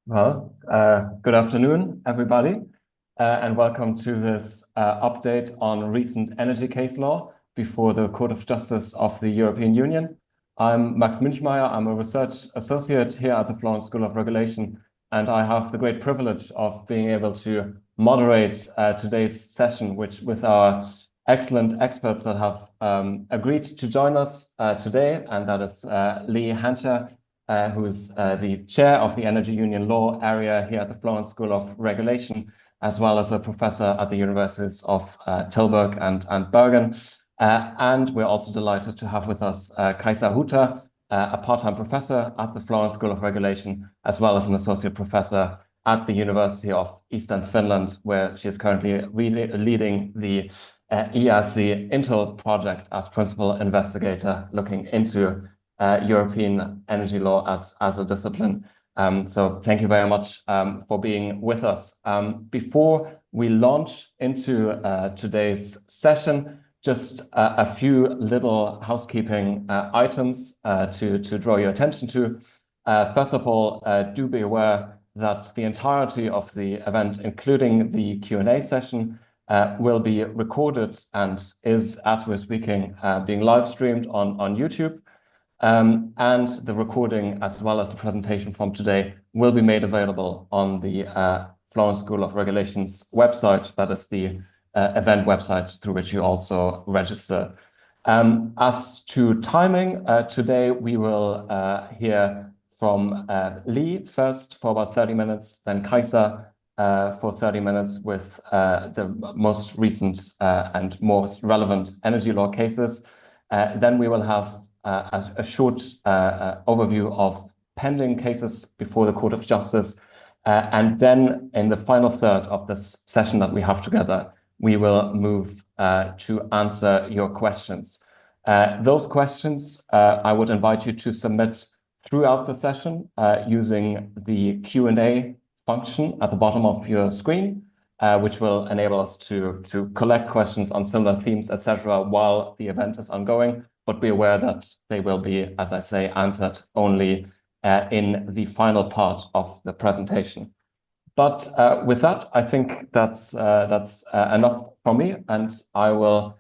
Good afternoon, everybody, and welcome to this update on recent energy case law before the Court of Justice of the European Union. I'm Max Münchmeyer. I'm a research associate here at the Florence School of Regulation, and I have the great privilege of being able to moderate today's session, with our excellent experts that have agreed to join us today, and that is Leigh Hancher, who's the chair of the Energy Union Law area here at the Florence School of Regulation, as well as a professor at the universities of Tilburg and Bergen. And we're also delighted to have with us Kaisa Huhta, a part-time professor at the Florence School of Regulation, as well as an associate professor at the University of Eastern Finland, where she is currently leading the ERC Intel project as principal investigator, looking into European energy law as a discipline. So thank you very much for being with us. Before we launch into today's session, just a few little housekeeping items to draw your attention to. First of all, do be aware that the entirety of the event, including the Q&A session, will be recorded and is, as we're speaking, being live streamed on YouTube. And the recording, as well as the presentation from today, will be made available on the Florence School of Regulation's website. That is the event website through which you also register. As to timing, today we will hear from Leigh first for about 30 minutes, then Kaisa for 30 minutes with the most recent and most relevant energy law cases. Then we will have a short overview of pending cases before the Court of Justice. And then in the final third of this session that we have together, we will move to answer your questions. Those questions I would invite you to submit throughout the session using the Q&A function at the bottom of your screen, which will enable us to collect questions on similar themes, etc., while the event is ongoing. But be aware that they will be, as I say, answered only in the final part of the presentation. But with that, I think that's enough from me, and I will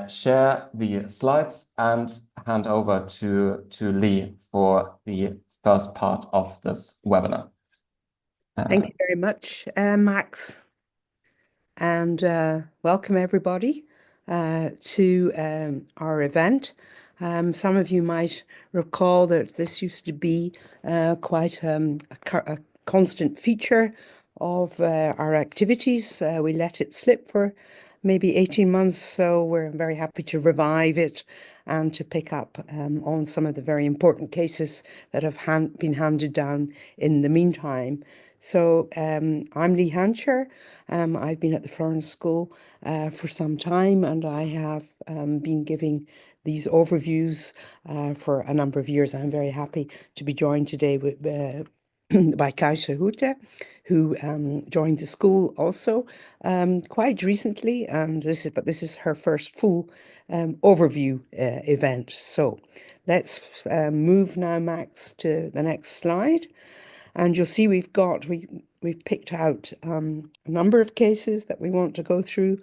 share the slides and hand over to Leigh for the first part of this webinar. Thank you very much, Max, and welcome everybody to our event. Some of you might recall that this used to be quite a constant feature of our activities. We let it slip for maybe 18 months, so we're very happy to revive it and to pick up on some of the very important cases that have been handed down in the meantime. So I'm Leigh Hancher. I've been at the Florence School for some time, and I have been giving these overviews for a number of years. I'm very happy to be joined today by Kaisa Huhta, who joined the school also quite recently, and this is her first full overview event. So let's move now, Max, to the next slide. And you'll see we've picked out a number of cases that we want to go through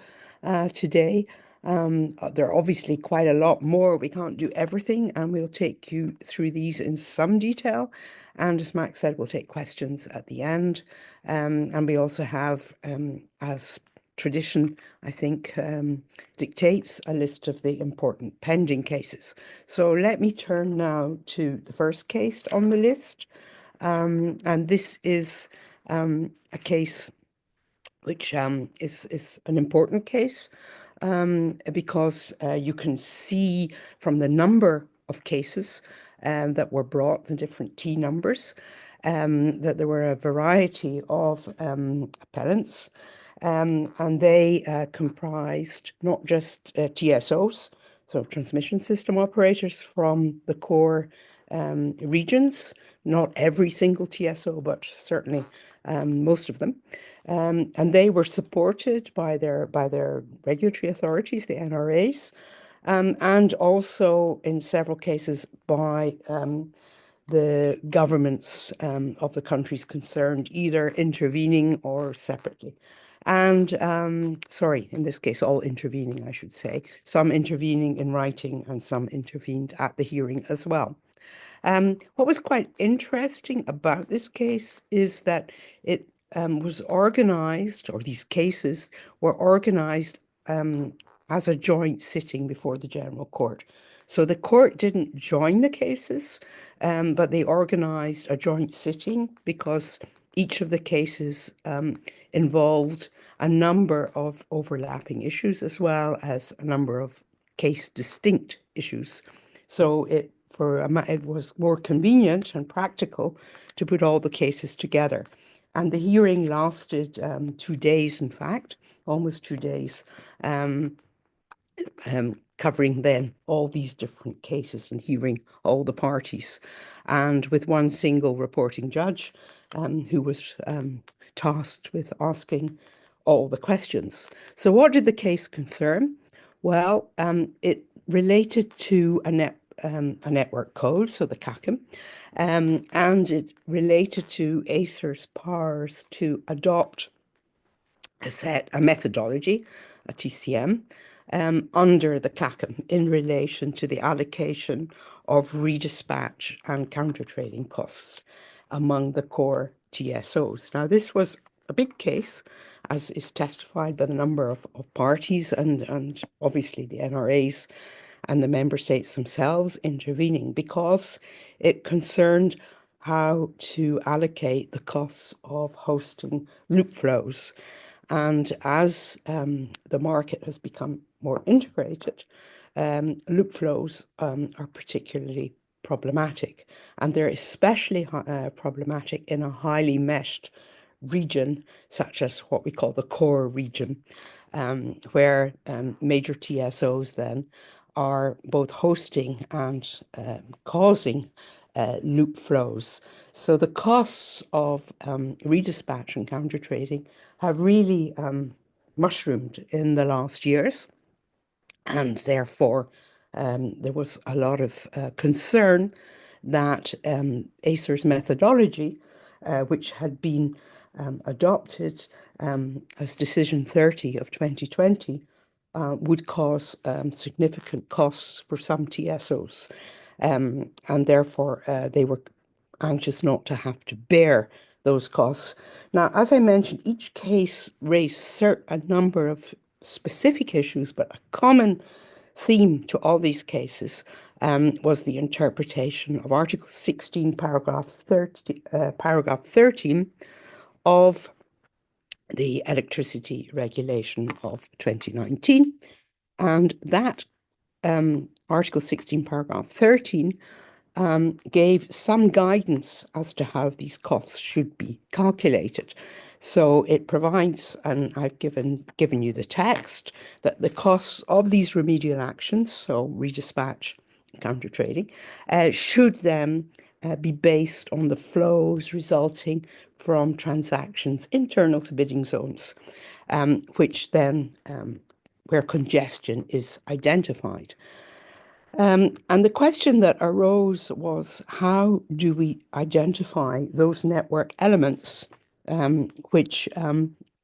today. There are obviously quite a lot more. We can't do everything, and we'll take you through these in some detail. And as Max said, we'll take questions at the end. And we also have, as tradition, I think, dictates, a list of the important pending cases. So let me turn now to the first case on the list. And this is a case which is an important case because you can see from the number of cases that were brought, the different T numbers, that there were a variety of appellants, and they comprised not just TSOs, so transmission system operators from the core regions, not every single TSO, but certainly most of them. And they were supported by their regulatory authorities, the NRAs, and also in several cases by the governments of the countries concerned, either intervening or separately. And sorry, in this case, all intervening, I should say. Some intervening in writing and some intervened at the hearing as well. What was quite interesting about this case is that it was organized, or these cases were organized as a joint sitting before the General Court. So the court didn't join the cases, but they organized a joint sitting because each of the cases involved a number of overlapping issues as well as a number of case distinct issues. So it was more convenient and practical to put all the cases together. And the hearing lasted 2 days, in fact, almost 2 days, covering then all these different cases and hearing all the parties. And with one single reporting judge who was tasked with asking all the questions. So what did the case concern? Well, it related to a network code, so the CACM, and it related to Acer's powers to adopt a methodology, a TCM, under the CACM in relation to the allocation of redispatch and counter-trading costs among the core TSOs. Now, this was a big case, as is testified by the number of parties and obviously the NRAs and the member states themselves intervening, because it concerned how to allocate the costs of hosting loop flows. And as the market has become more integrated, loop flows are particularly problematic. And they're especially problematic in a highly meshed region, such as what we call the core region, where major TSOs then are both hosting and causing loop flows. So the costs of redispatch and counter trading have really mushroomed in the last years. And therefore, there was a lot of concern that Acer's methodology, which had been adopted as Decision 30 of 2020, would cause significant costs for some TSOs. And therefore, they were anxious not to have to bear those costs. Now, as I mentioned, each case raised a number of specific issues, but a common theme to all these cases was the interpretation of Article 16, paragraph 13 of the Electricity Regulation of 2019. And that Article 16, paragraph 13 gave some guidance as to how these costs should be calculated. So it provides, and I've given you the text, that the costs of these remedial actions, so redispatch, counter trading, should then be based on the flows resulting from transactions internal to bidding zones, which then, where congestion is identified. And the question that arose was, how do we identify those network elements which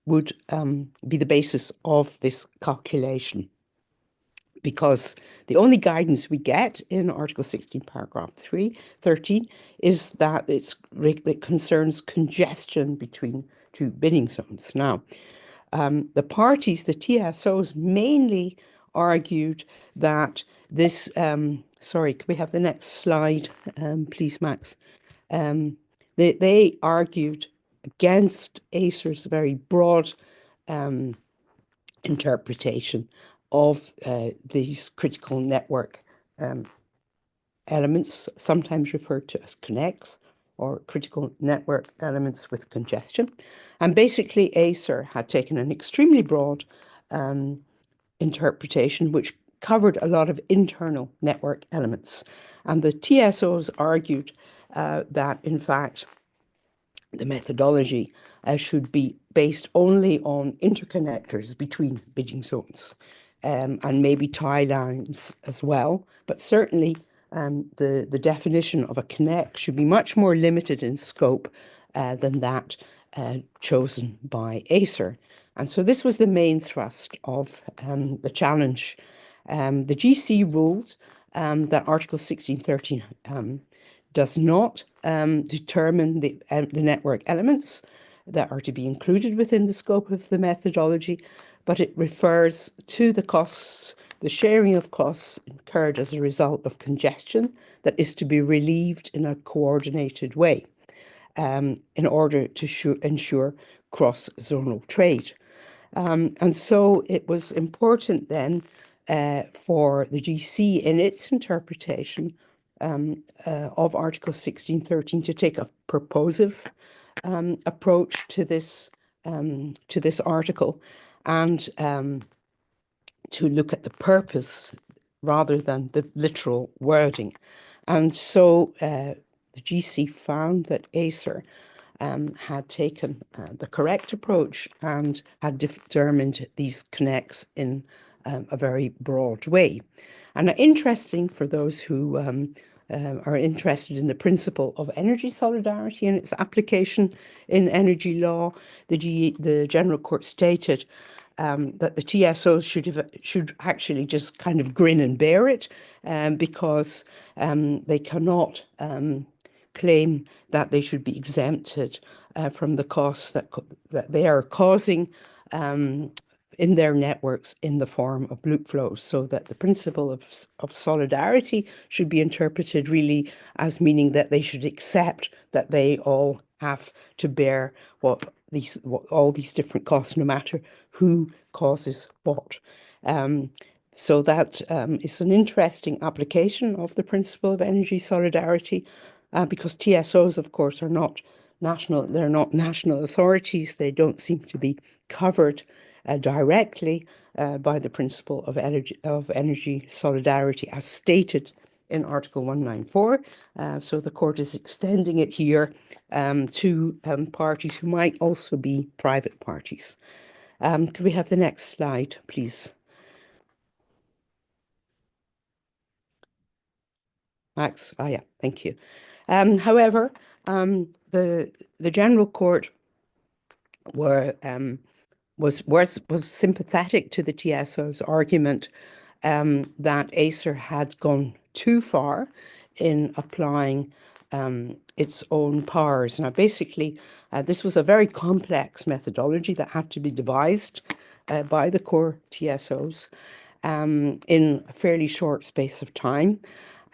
would be the basis of this calculation? Because the only guidance we get in Article 16, paragraph 13 is that it concerns congestion between two bidding zones. Now, the parties, the TSOs, mainly argued that this, sorry, can we have the next slide, please, Max? They argued against Acer's very broad interpretation of these critical network elements, sometimes referred to as connects, or critical network elements with congestion. And basically, Acer had taken an extremely broad interpretation, which covered a lot of internal network elements. And the TSOs argued that, in fact, the methodology should be based only on interconnectors between bidding zones and maybe tie lines as well, but certainly the definition of a connect should be much more limited in scope than that chosen by Acer. And so this was the main thrust of the challenge. The GC ruled that Article 1613 does not determine the network elements that are to be included within the scope of the methodology, but it refers to the costs, the sharing of costs incurred as a result of congestion that is to be relieved in a coordinated way in order to ensure cross-zonal trade. And so it was important then for the GC in its interpretation of Article 1613 to take a purposive approach to this article and to look at the purpose rather than the literal wording. And so the GC found that Acer had taken the correct approach and had determined these connects in a very broad way. And interesting for those who are interested in the principle of energy solidarity and its application in energy law, the General Court stated that the TSOs should actually just kind of grin and bear it because they cannot claim that they should be exempted from the costs that they are causing in their networks in the form of loop flows, so that the principle of solidarity should be interpreted really as meaning that they should accept that they all have to bear all these different costs, no matter who causes what. So that is an interesting application of the principle of energy solidarity, because TSOs, of course, are not national. They're not national authorities. They don't seem to be covered directly by the principle of energy solidarity, as stated in Article 194. So the court is extending it here to parties who might also be private parties. Could we have the next slide, please? Max? Oh, yeah, thank you. However, the General Court was sympathetic to the TSO's argument that Acer had gone too far in applying its own powers. Now, basically, this was a very complex methodology that had to be devised by the core TSOs in a fairly short space of time.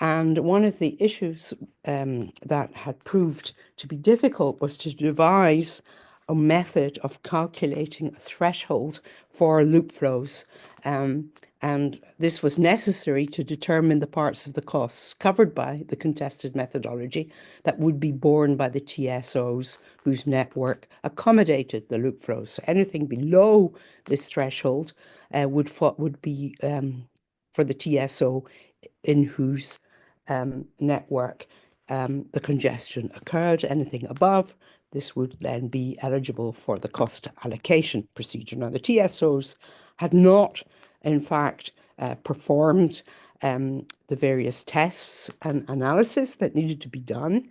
And one of the issues that had proved to be difficult was to devise a method of calculating a threshold for loop flows. And this was necessary to determine the parts of the costs covered by the contested methodology that would be borne by the TSOs whose network accommodated the loop flows. So anything below this threshold would be for the TSO in whose network the congestion occurred. Anything above, this would then be eligible for the cost allocation procedure. Now, the TSOs had not, in fact, performed the various tests and analysis that needed to be done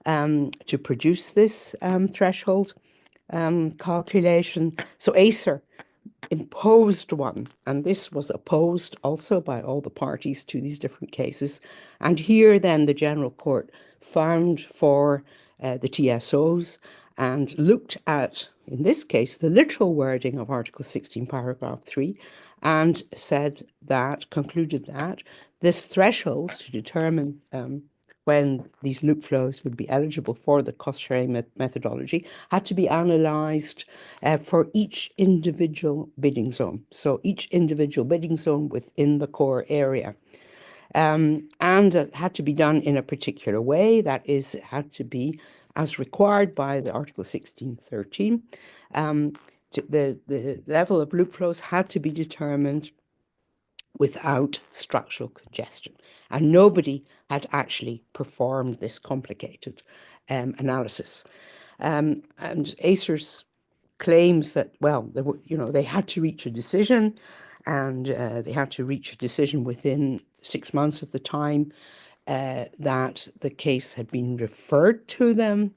to produce this threshold calculation. So Acer imposed one, and this was opposed also by all the parties to these different cases. And here then the General Court found for the TSOs and looked at, in this case, the literal wording of Article 16, paragraph 3, and concluded that this threshold to determine when these loop flows would be eligible for the cost-sharing methodology had to be analysed for each individual bidding zone. So each individual bidding zone within the core area. And it had to be done in a particular way. That is, it had to be as required by the Article 1613. The level of loop flows had to be determined without structural congestion. And nobody had actually performed this complicated analysis. And Acer's claims that, well, they had to reach a decision, and they had to reach a decision within 6 months of the time that the case had been referred to them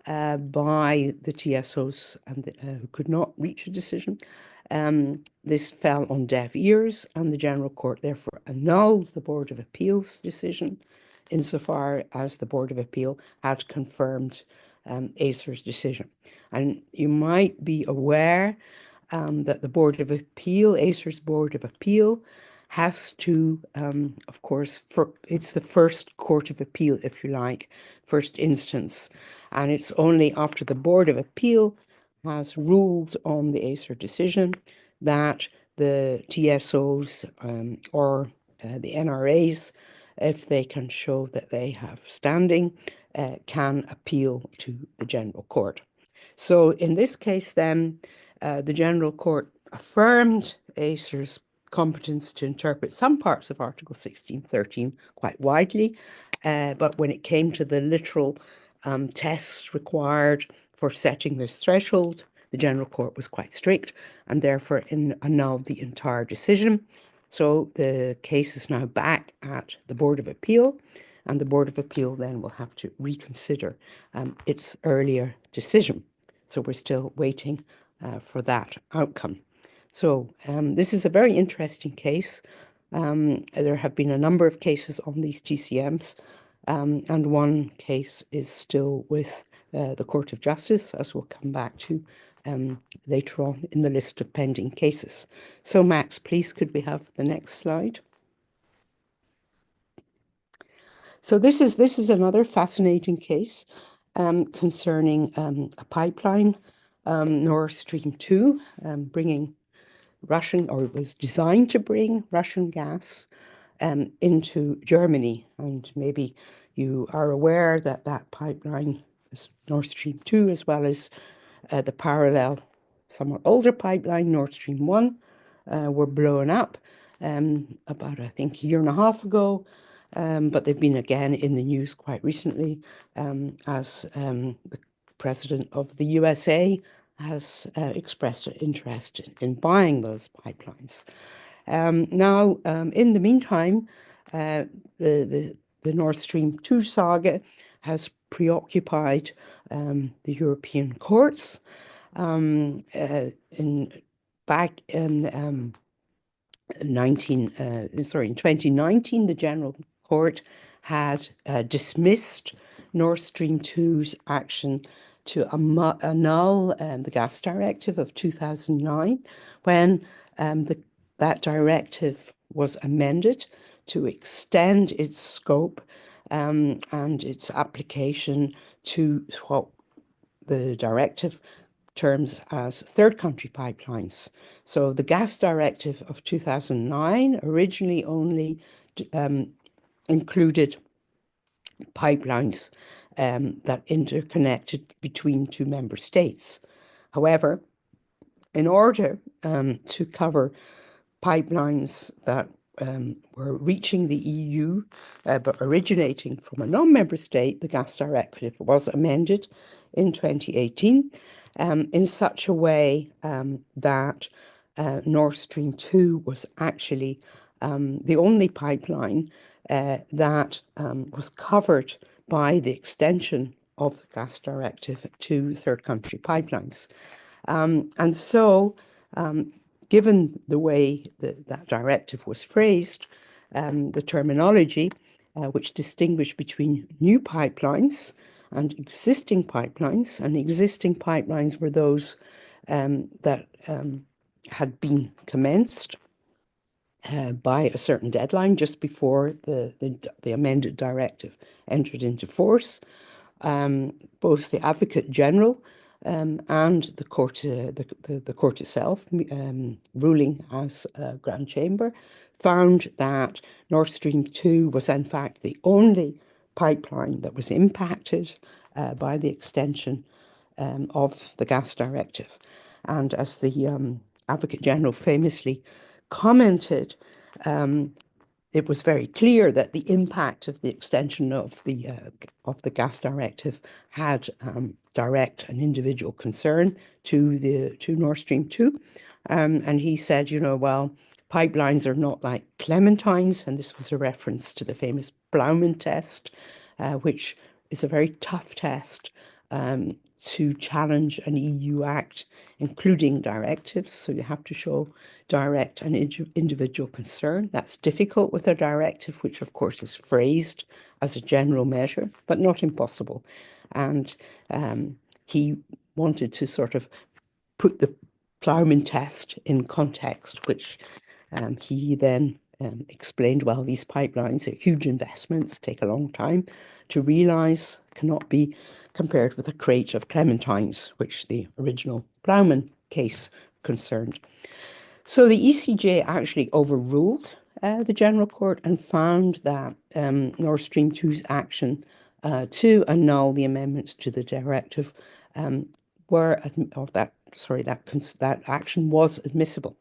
by the TSOs and who could not reach a decision. This fell on deaf ears, and the General Court therefore annulled the Board of Appeal's decision insofar as the Board of Appeal had confirmed Acer's decision. And you might be aware that the Board of Appeal, Acer's Board of Appeal, has to, of course, it's the first court of appeal, if you like, first instance. And it's only after the Board of Appeal has ruled on the Acer decision that the TSOs or the NRAs, if they can show that they have standing, can appeal to the General Court. So in this case, then, the General Court affirmed Acer's competence to interpret some parts of Article 1613 quite widely, but when it came to the literal tests required for setting this threshold, the General Court was quite strict and therefore annulled the entire decision. So the case is now back at the Board of Appeal, and the Board of Appeal then will have to reconsider its earlier decision. So we're still waiting for that outcome. So this is a very interesting case. There have been a number of cases on these TCMs, and one case is still with the Court of Justice, as we'll come back to later on in the list of pending cases. So Max, please, could we have the next slide? So this is another fascinating case concerning a pipeline, Nord Stream 2, bringing Russian, or it was designed to bring Russian gas into Germany. And maybe you are aware that that pipeline, Nord Stream 2, as well as the parallel, somewhat older pipeline, Nord Stream 1, were blown up about, I think, a year and a half ago. But they've been again in the news quite recently as the president of the USA has expressed an interest in buying those pipelines. Now, in the meantime, the Nord Stream 2 saga has preoccupied the European courts. Back in 2019, the General Court had dismissed Nord Stream 2's action to annul the gas directive of 2009 when that directive was amended to extend its scope and its application to what the directive terms as third country pipelines. So the gas directive of 2009 originally only included pipelines that interconnected between two member states. However, in order to cover pipelines that were reaching the EU but originating from a non-member state, the gas directive was amended in 2018 in such a way that Nord Stream 2 was actually the only pipeline that was covered by the extension of the gas directive to third country pipelines. And so, given the way that directive was phrased, the terminology which distinguished between new pipelines and existing pipelines were those that had been commenced by a certain deadline just before the amended directive entered into force. Both the Advocate General and the court itself, ruling as Grand Chamber, found that Nord Stream 2 was in fact the only pipeline that was impacted by the extension of the gas directive. And as the Advocate General famously commented, it was very clear that the impact of the extension of the gas directive had direct and individual concern to Nord Stream 2. And he said, well, pipelines are not like clementines, and this was a reference to the famous Plowman test, which is a very tough test to challenge an EU act, including directives. So you have to show direct and individual concern. That's difficult with a directive, which of course is phrased as a general measure, but not impossible. And he wanted to sort of put the Plowman test in context, which he then explained, well, these pipelines are huge investments, take a long time to realise, cannot be compared with a crate of clementines, which the original Plowman case concerned. So the ECJ actually overruled the General Court and found that Nord Stream 2's action to annul the amendments to the directive that action was admissible.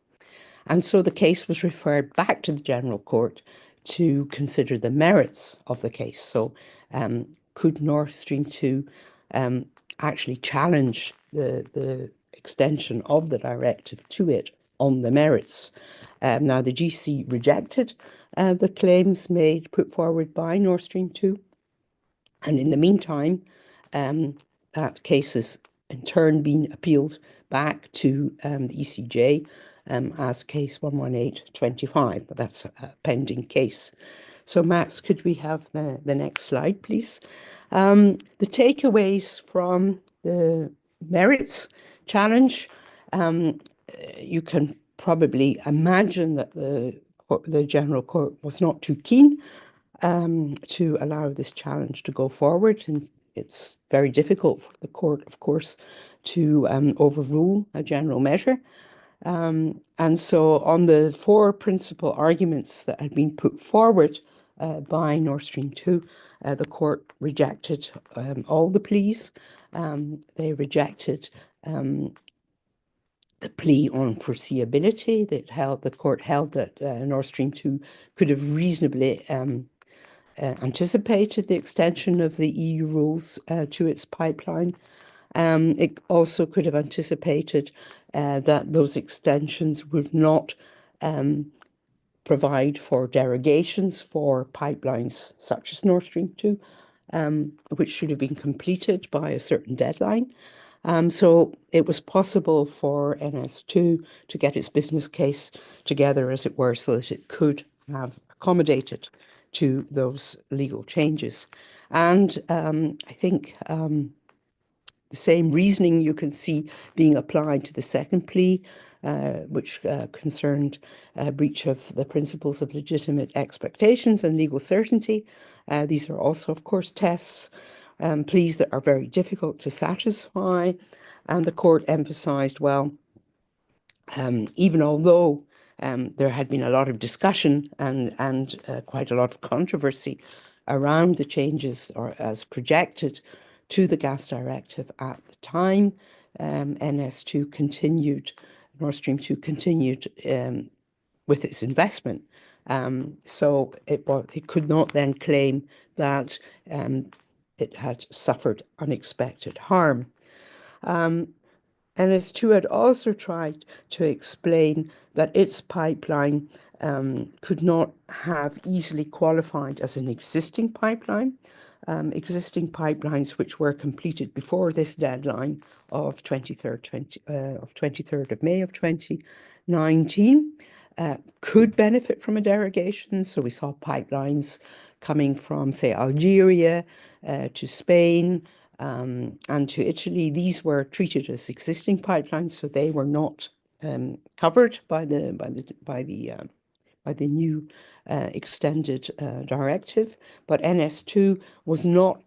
And so the case was referred back to the General Court to consider the merits of the case. So could Nord Stream 2 actually challenge the extension of the directive to it on the merits? Now, the GC rejected the claims put forward by Nord Stream 2. And in the meantime, that case has in turn been appealed back to the ECJ as case 11825, but that's a pending case. So Max, could we have the next slide, please? The takeaways from the merits challenge, you can probably imagine that the General Court was not too keen to allow this challenge to go forward. And it's very difficult for the court, of course, to overrule a general measure. And so on the four principal arguments that had been put forward by Nord Stream 2, the court rejected all the pleas. They rejected the plea on foreseeability. The court held that Nord Stream 2 could have reasonably anticipated the extension of the EU rules to its pipeline. It also could have anticipated that those extensions would not provide for derogations for pipelines such as Nord Stream 2, which should have been completed by a certain deadline. So it was possible for NS2 to get its business case together, as it were, so that it could have accommodated to those legal changes. And I think the same reasoning you can see being applied to the second plea, which concerned breach of the principles of legitimate expectations and legal certainty. These are also, of course, tests, pleas that are very difficult to satisfy. And the court emphasised, well, even although there had been a lot of discussion and quite a lot of controversy around the changes or as projected to the gas directive at the time, NS2 continued, Nord Stream 2 continued with its investment. So it could not then claim that it had suffered unexpected harm. NS2 had also tried to explain that its pipeline could not have easily qualified as an existing pipeline. Existing pipelines which were completed before this deadline of 23rd of May of 2019 could benefit from a derogation. So we saw pipelines coming from, say, Algeria to Spain, and to Italy. These were treated as existing pipelines, so they were not covered by the new extended directive. But NS2 was not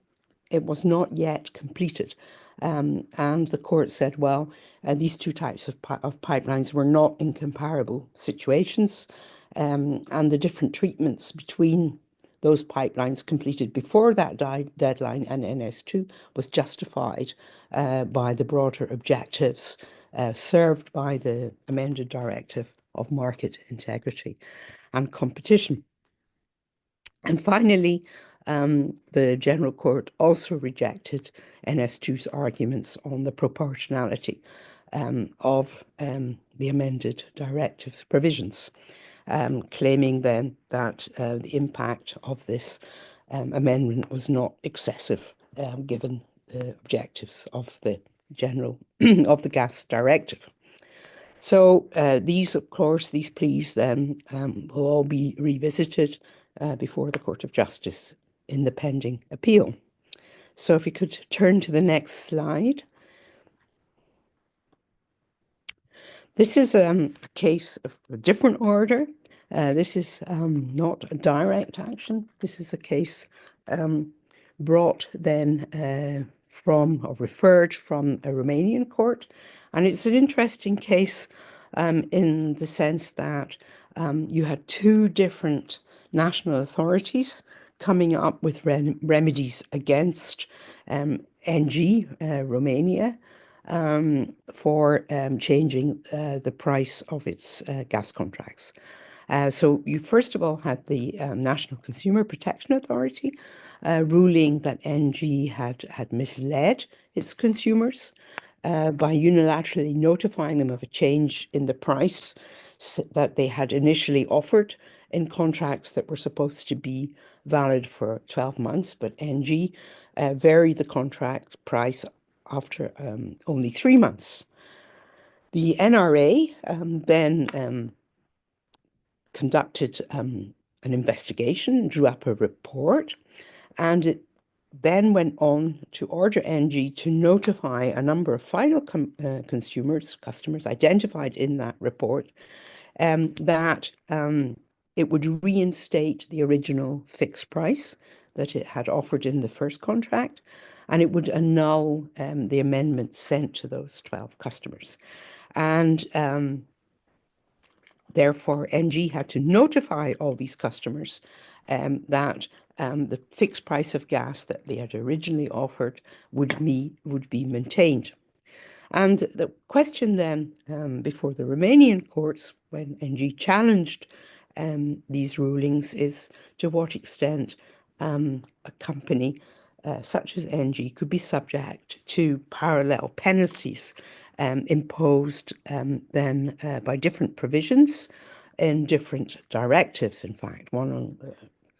yet completed. And the court said, well, these two types of pipelines were not in comparable situations, and the different treatments between those pipelines completed before that deadline and NS2 was justified by the broader objectives served by the amended directive of market integrity and competition. And finally, the General Court also rejected NS2's arguments on the proportionality of the amended directive's provisions, claiming then that the impact of this amendment was not excessive, given the objectives of the general of the gas directive. So these, of course, these pleas then will all be revisited before the Court of Justice in the pending appeal. So if you could turn to the next slide. This is a case of a different order. This is not a direct action. This is a case brought then from or referred from a Romanian court. And it's an interesting case in the sense that you had two different national authorities coming up with remedies against NG, Romania, for changing the price of its gas contracts. So you first of all had the National Consumer Protection Authority ruling that NG had misled its consumers by unilaterally notifying them of a change in the price that they had initially offered in contracts that were supposed to be valid for 12 months, but NG varied the contract price after only 3 months. The NRA then conducted an investigation, drew up a report, and it then went on to order NG to notify a number of final customers identified in that report that it would reinstate the original fixed price that it had offered in the first contract, and it would annul the amendment sent to those 12 customers. And therefore, NG had to notify all these customers that the fixed price of gas that they had originally offered would be maintained. And the question then before the Romanian courts, when NG challenged these rulings, is to what extent a company such as NG could be subject to parallel penalties imposed then by different provisions in different directives, in fact, one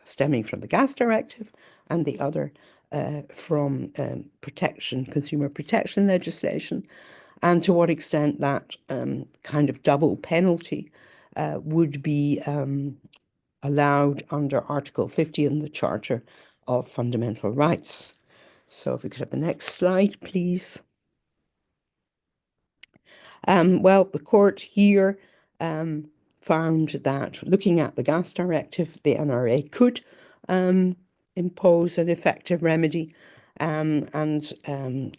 stemming from the gas directive and the other from consumer protection legislation, and to what extent that kind of double penalty would be allowed under Article 50 in the Charter of Fundamental Rights. So if we could have the next slide, please. Well, the court here found that looking at the gas directive, the NRA could impose an effective remedy, and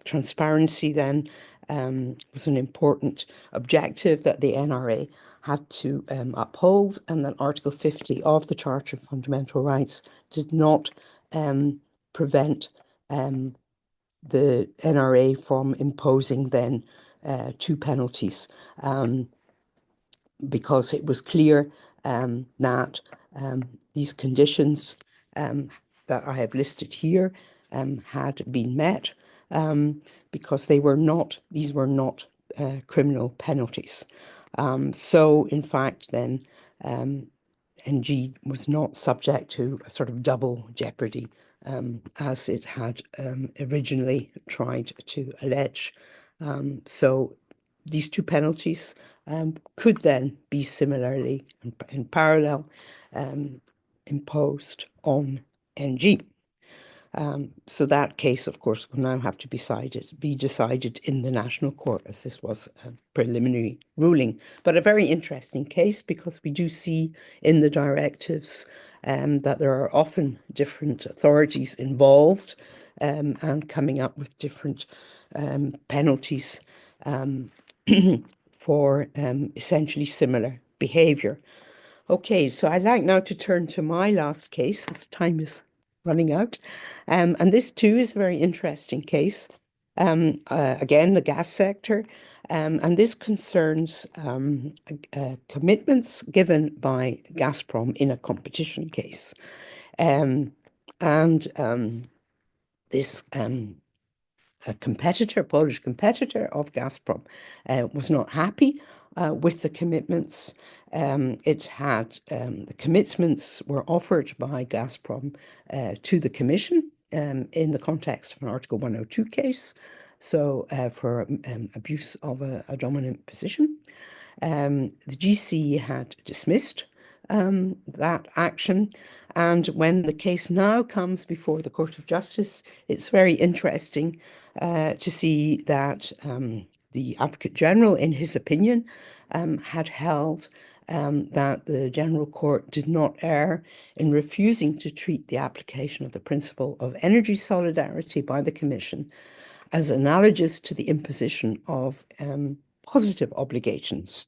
transparency then was an important objective that the NRA had to uphold, and that Article 50 of the Charter of Fundamental Rights did not prevent the NRA from imposing then two penalties, because it was clear that these conditions that I have listed here had been met, because these were not criminal penalties. So in fact then NG was not subject to a sort of double jeopardy as it had originally tried to allege. So these two penalties could then be similarly in parallel imposed on NG. So that case, of course, will now have to be decided in the National Court, as this was a preliminary ruling. But a very interesting case, because we do see in the directives that there are often different authorities involved and coming up with different penalties for essentially similar behaviour. Okay, so I'd like now to turn to my last case, as time is running out. And this too is a very interesting case. Again, the gas sector. And this concerns commitments given by Gazprom in a competition case. This Polish competitor of Gazprom, was not happy with the commitments. The commitments were offered by Gazprom to the Commission in the context of an Article 102 case, so for abuse of a dominant position. The GC had dismissed that action, and when the case now comes before the Court of Justice, it's very interesting to see that the Advocate General, in his opinion, had held that the General Court did not err in refusing to treat the application of the principle of energy solidarity by the Commission as analogous to the imposition of positive obligations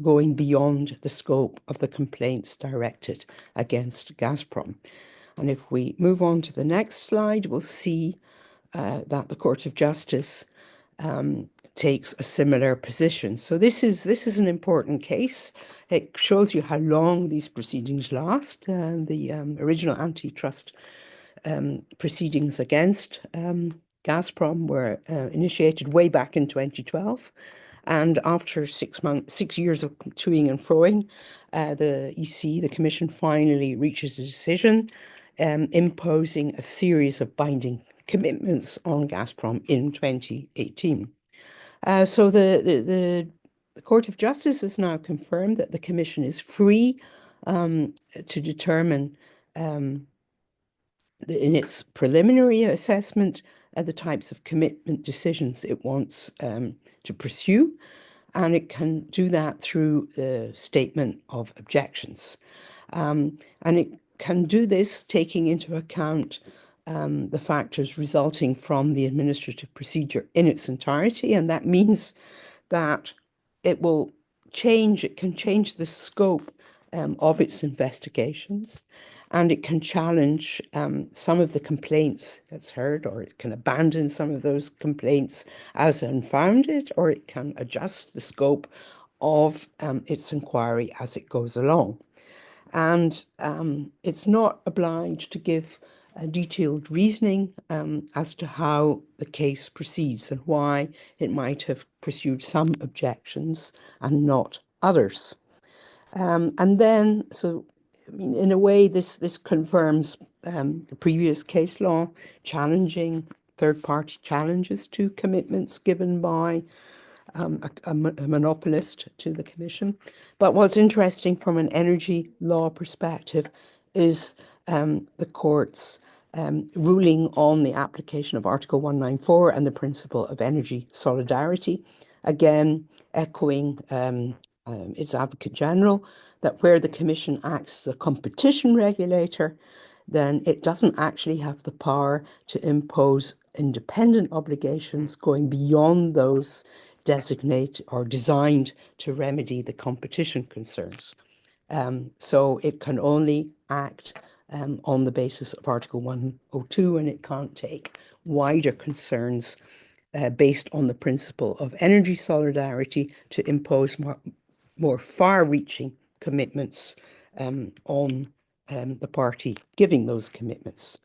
going beyond the scope of the complaints directed against Gazprom. And if we move on to the next slide, we'll see that the Court of Justice takes a similar position. So this is an important case. It shows you how long these proceedings last. The original antitrust proceedings against Gazprom were initiated way back in 2012. And after 6 years of toing and froing, the EC, the Commission, finally reaches a decision imposing a series of binding commitments on Gazprom in 2018. So the Court of Justice has now confirmed that the Commission is free to determine in its preliminary assessment the types of commitment decisions it wants to pursue, and it can do that through the statement of objections. And it can do this taking into account the factors resulting from the administrative procedure in its entirety, and that means that it can change the scope of its investigations, and it can challenge some of the complaints that's heard, or it can abandon some of those complaints as unfounded, or it can adjust the scope of its inquiry as it goes along. And it's not obliged to give a detailed reasoning as to how the case proceeds and why it might have pursued some objections and not others. And then, I mean, in a way, this confirms the previous case law challenging third-party challenges to commitments given by a monopolist to the Commission. But what's interesting from an energy law perspective is the court's ruling on the application of Article 194 and the principle of energy solidarity, again echoing its Advocate General, that where the Commission acts as a competition regulator, then it doesn't actually have the power to impose independent obligations going beyond those designated or designed to remedy the competition concerns. So it can only act on the basis of Article 102, and it can't take wider concerns based on the principle of energy solidarity to impose more far-reaching commitments on the party giving those commitments.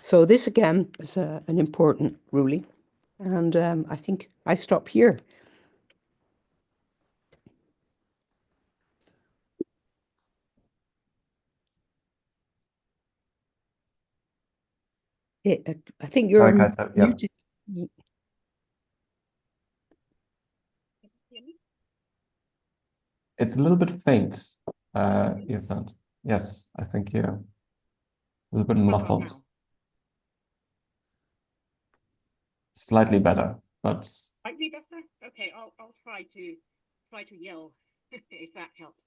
So this again is an important ruling, and I think I stop here. I think you're Kaisa, yeah. muted. It's a little bit faint, your sound. Yes, I think you're a little bit muffled. Slightly better, but Slightly better? Okay, I'll try to yell if that helps.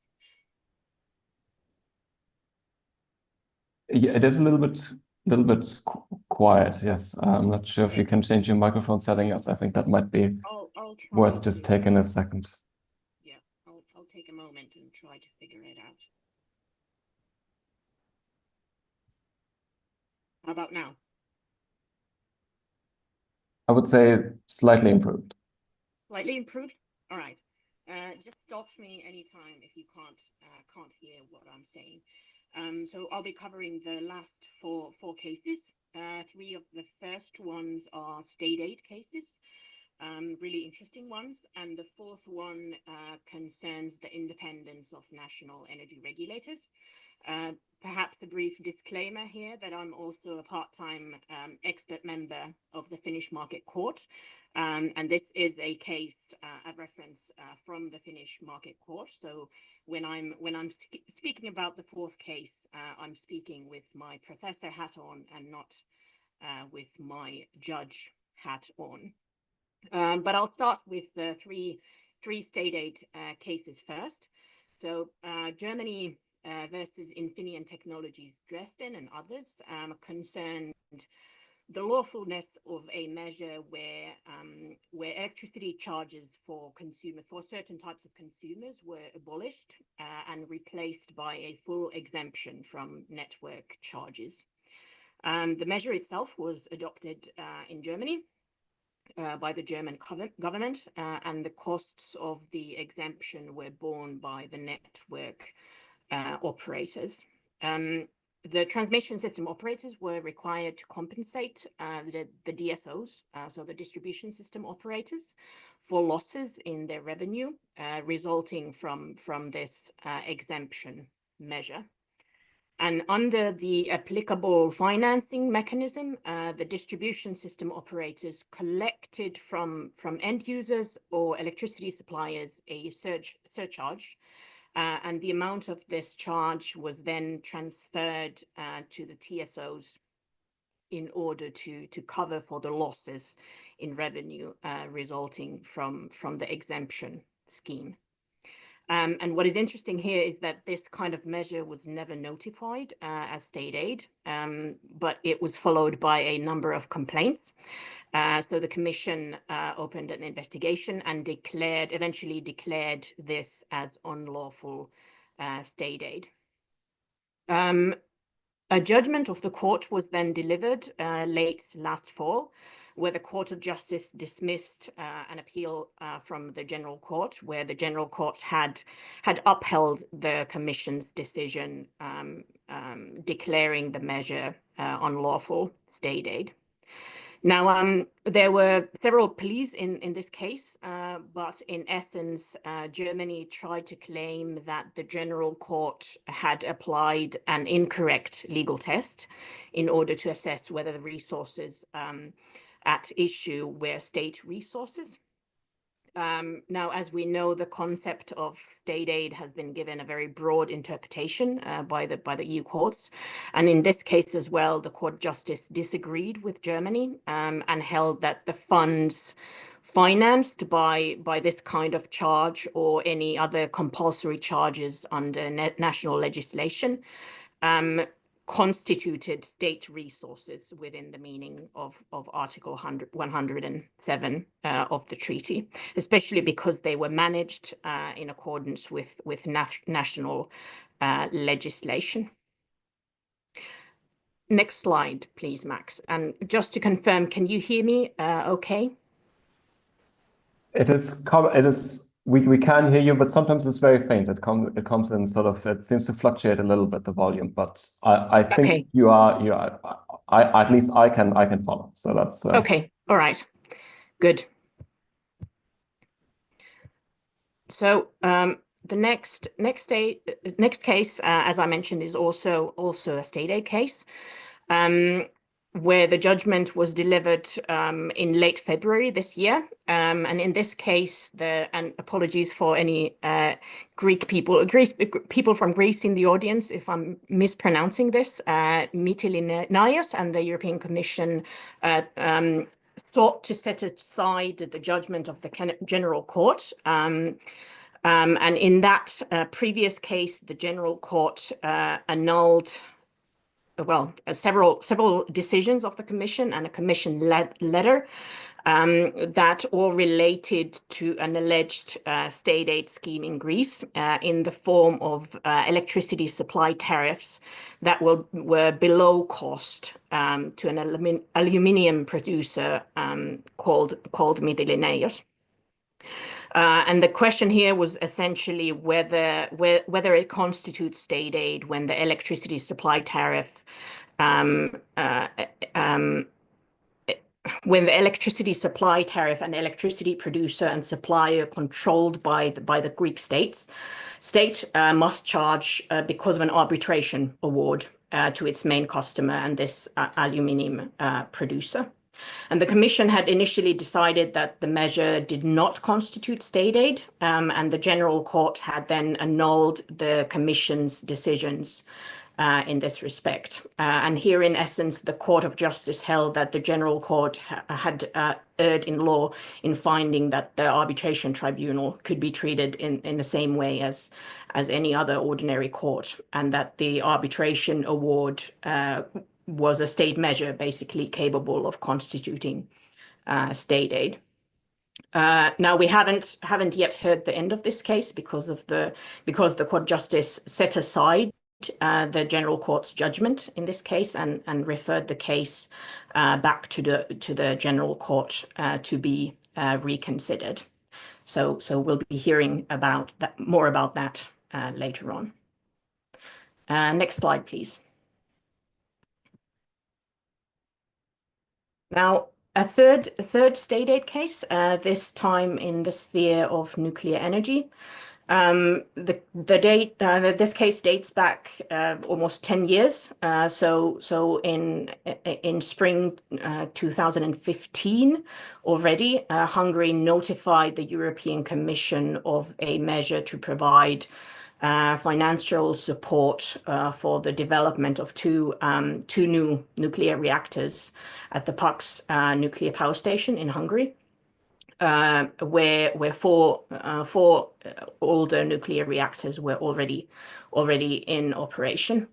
yeah, it is a little bit quiet. Yes, I'm not sure if you can change your microphone setting. Yes, I think that might be I'll try worth just taking a second. Yeah, I'll take a moment and try to figure it out. How about now? I would say slightly improved. Slightly improved? All right. Just stop me anytime if you can't hear what I'm saying. So I'll be covering the last four cases. Three of the first ones are state aid cases. really interesting ones. And the fourth one concerns the independence of national energy regulators. Perhaps a brief disclaimer here that I'm also a part-time expert member of the Finnish Market Court. And this is a case, a reference from the Finnish Market Court. So when I'm speaking about the fourth case, I'm speaking with my professor hat on and not with my judge hat on. But I'll start with the three state aid cases first. So Germany versus Infineon Technologies Dresden and others concerned the lawfulness of a measure where electricity charges for certain types of consumers were abolished and replaced by a full exemption from network charges. The measure itself was adopted in Germany by the German government, and the costs of the exemption were borne by the network operators. The transmission system operators were required to compensate the DSOs, so the distribution system operators, for losses in their revenue resulting from this exemption measure. And under the applicable financing mechanism, the distribution system operators collected from end users or electricity suppliers a surcharge, and the amount of this charge was then transferred to the TSOs in order to cover for the losses in revenue resulting from the exemption scheme. And what is interesting here is that this kind of measure was never notified as state aid, but it was followed by a number of complaints. So the Commission opened an investigation and eventually declared this as unlawful state aid. A judgment of the court was then delivered late last fall, where the Court of Justice dismissed an appeal from the General Court, where the General Court had upheld the Commission's decision declaring the measure unlawful state aid. Now, there were several pleas in this case, but in essence, Germany tried to claim that the General Court had applied an incorrect legal test in order to assess whether the resources at issue were state resources. Now, as we know, the concept of state aid has been given a very broad interpretation by the EU courts. And in this case as well, the Court of Justice disagreed with Germany and held that the funds financed by this kind of charge or any other compulsory charges under national legislation constituted state resources within the meaning of Article 107 of the treaty, especially because they were managed in accordance with national legislation. Next slide, please, Max. And just to confirm, can you hear me okay? We can hear you, but sometimes it's very faint. It comes in sort of, it seems to fluctuate a little bit, the volume, but I think okay. you are at least I can follow. So that's okay. All right. Good. So the next case, as I mentioned, is also a state aid case, where the judgment was delivered in late February this year. And in this case, and apologies for any Greek people from Greece in the audience if I'm mispronouncing this, Mytilineaios and the European Commission sought to set aside the judgment of the General Court. And in that previous case, the General Court annulled several decisions of the Commission and a Commission letter that all related to an alleged state aid scheme in Greece in the form of electricity supply tariffs that were below cost to an aluminium producer called Mytilineaios. And the question here was essentially whether it constitutes state aid when the electricity supply tariff when the electricity supply tariff and electricity producer and supplier controlled by the Greek state must charge because of an arbitration award to its main customer and this aluminium producer. And the Commission had initially decided that the measure did not constitute state aid, and the General Court had then annulled the Commission's decisions in this respect. And here, in essence, the Court of Justice held that the General Court had erred in law in finding that the arbitration tribunal could be treated in the same way as any other ordinary court, and that the arbitration award was a state measure basically capable of constituting state aid. Now we haven't yet heard the end of this case because the Court of Justice set aside the General Court's judgment in this case and referred the case back to the General Court to be reconsidered. So we'll be hearing about that, more about that later on. Next slide, please. Now, a third state aid case, this time in the sphere of nuclear energy. This case dates back almost 10 years. So in spring 2015 already, Hungary notified the European Commission of a measure to provide financial support for the development of two new nuclear reactors at the Paks nuclear power station in Hungary, where four older nuclear reactors were already in operation.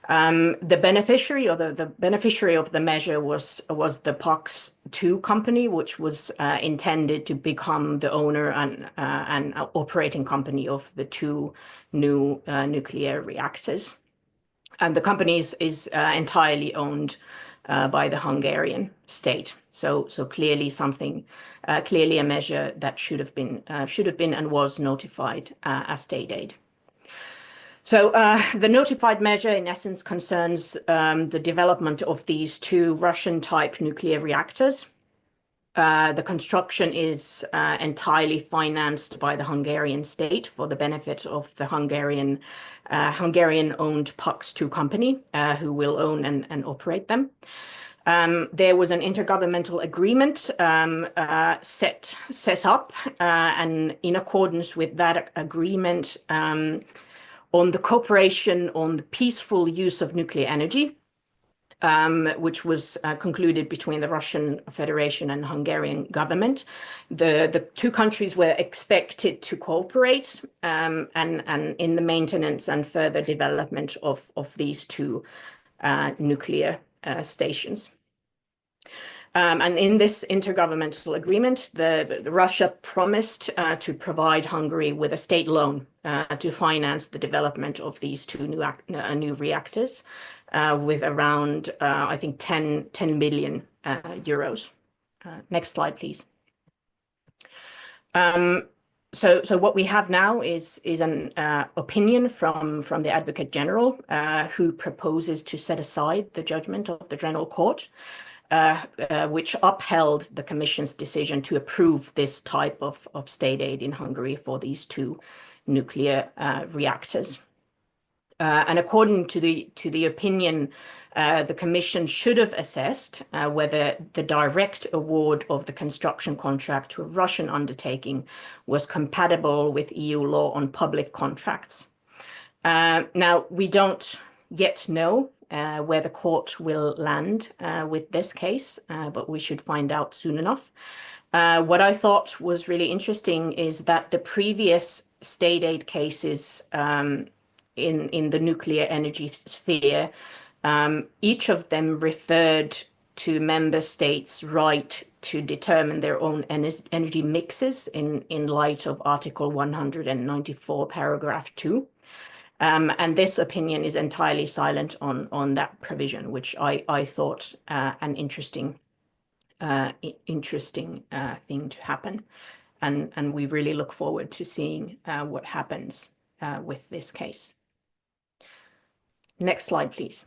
The beneficiary of the measure was the Paks 2 company, which was intended to become the owner and operating company of the two new nuclear reactors. And the company is entirely owned by the Hungarian state. So clearly clearly a measure that should have been and was notified as state aid. So the notified measure, in essence, concerns the development of these two Russian-type nuclear reactors. The construction is entirely financed by the Hungarian state for the benefit of the Hungarian-owned Paks 2 company, who will own and operate them. There was an intergovernmental agreement set up, and in accordance with that agreement, on the cooperation on the peaceful use of nuclear energy, which was concluded between the Russian Federation and Hungarian government. The two countries were expected to cooperate and in the maintenance and further development of these two nuclear stations. And in this intergovernmental agreement, the Russia promised to provide Hungary with a state loan to finance the development of these two new reactors with around, I think, 10 million euros. Next slide, please. So what we have now is an opinion from the Advocate General who proposes to set aside the judgment of the General Court, which upheld the Commission's decision to approve this type of state aid in Hungary for these two nuclear reactors. And according to the opinion, the Commission should have assessed whether the direct award of the construction contract to a Russian undertaking was compatible with EU law on public contracts. Now, we don't yet know where the court will land with this case, but we should find out soon enough. What I thought was really interesting is that the previous state aid cases in the nuclear energy sphere, each of them referred to member states' right to determine their own energy mixes in light of Article 194, paragraph 2. And this opinion is entirely silent on that provision, which I thought an interesting thing to happen. And we really look forward to seeing what happens with this case. Next slide, please.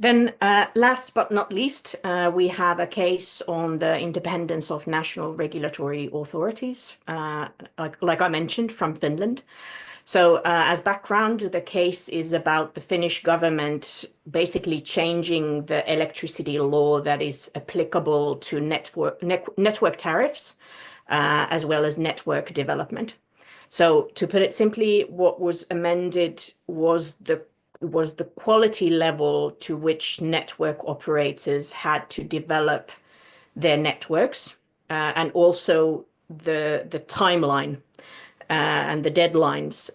Then last but not least, we have a case on the independence of national regulatory authorities, like I mentioned, from Finland. So as background, the case is about the Finnish government basically changing the electricity law that is applicable to network tariffs, as well as network development. So to put it simply, what was amended was the quality level to which network operators had to develop their networks, and also the timeline and the deadlines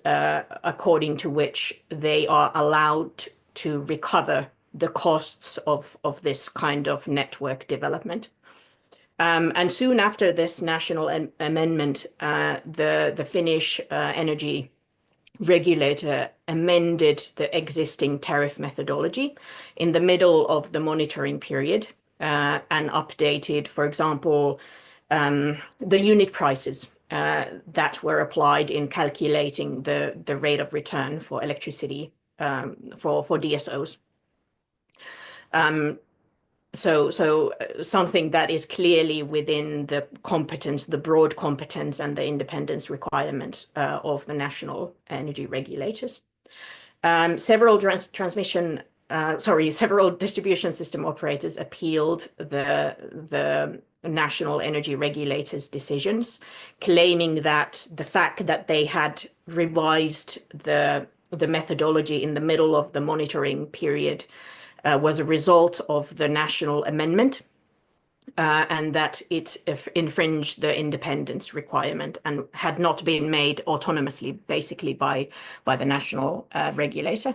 according to which they are allowed to recover the costs of this kind of network development. And soon after this national amendment, the Finnish energy regulator amended the existing tariff methodology in the middle of the monitoring period, and updated, for example, the unit prices that were applied in calculating the rate of return for electricity for DSOs. So something that is clearly within the competence, the broad competence and the independence requirement of the national energy regulators. Several distribution system operators appealed the national energy regulators' decisions, claiming that the fact that they had revised the methodology in the middle of the monitoring period was a result of the national amendment, and that it infringed the independence requirement and had not been made autonomously, basically by the national regulator.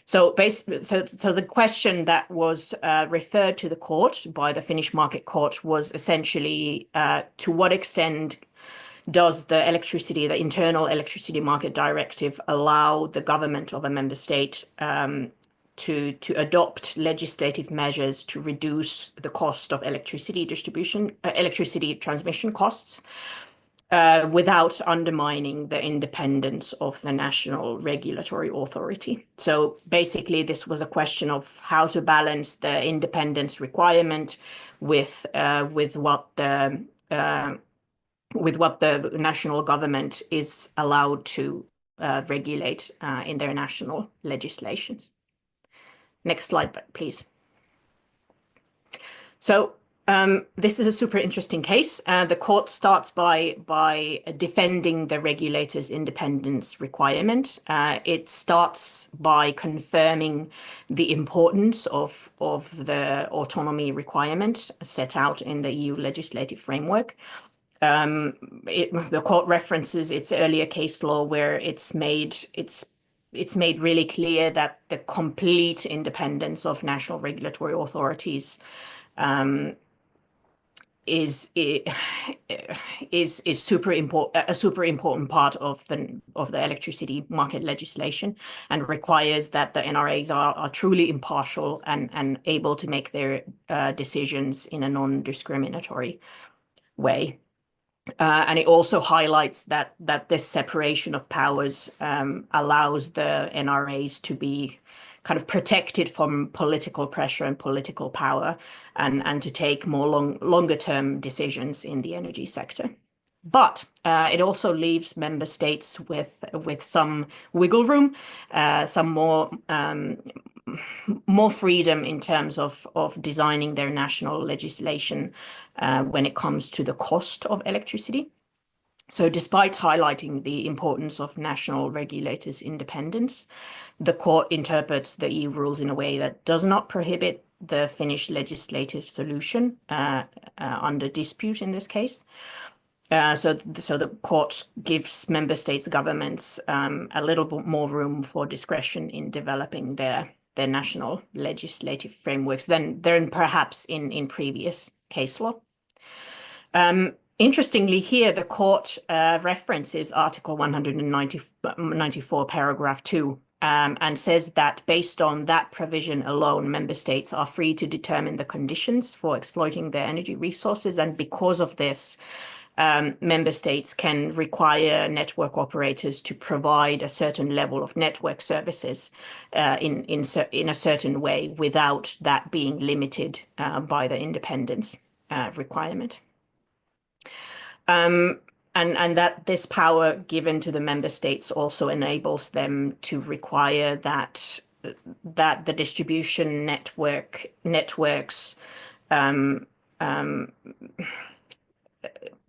So the question that was referred to the court by the Finnish Market Court was essentially to what extent does the internal electricity market directive allow the government of a member state to adopt legislative measures to reduce the cost of electricity transmission costs, without undermining the independence of the national regulatory authority. So basically, this was a question of how to balance the independence requirement with what the national government is allowed to regulate in their national legislations. Next slide, please. So this is a super interesting case. The court starts by defending the regulator's independence requirement. It starts by confirming the importance of the autonomy requirement set out in the EU legislative framework. The court references its earlier case law where it's made really clear that the complete independence of national regulatory authorities is a super important part of the electricity market legislation, and requires that the NRAs are truly impartial and able to make their decisions in a non-discriminatory way. And it also highlights that this separation of powers allows the NRAs to be kind of protected from political pressure and political power, and to take more longer-term decisions in the energy sector. But it also leaves member states with some wiggle room, some more freedom in terms of designing their national legislation when it comes to the cost of electricity. So despite highlighting the importance of national regulators' independence, the court interprets the EU rules in a way that does not prohibit the Finnish legislative solution under dispute in this case. So the court gives member states' governments a little bit more room for discretion in developing their national legislative frameworks than perhaps in previous case law. Interestingly, here the court references Article 194, paragraph 2, and says that based on that provision alone, member states are free to determine the conditions for exploiting their energy resources, and because of this, member states can require network operators to provide a certain level of network services in a certain way without that being limited by the independence requirement. And that this power given to the member states also enables them to require that the distribution networks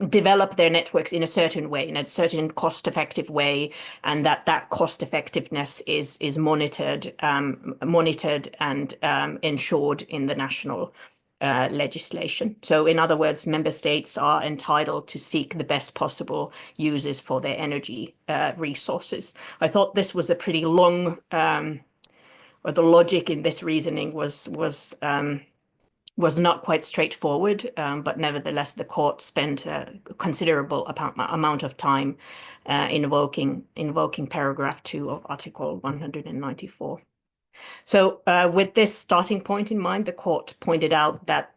develop their networks in a certain way, in a certain cost-effective way, and that cost-effectiveness is monitored and ensured in the national legislation. So in other words, member states are entitled to seek the best possible uses for their energy resources. I thought this was a pretty long, or the logic in this reasoning was not quite straightforward, but nevertheless, the court spent a considerable amount of time invoking paragraph 2 of Article 194. So with this starting point in mind, the court pointed out that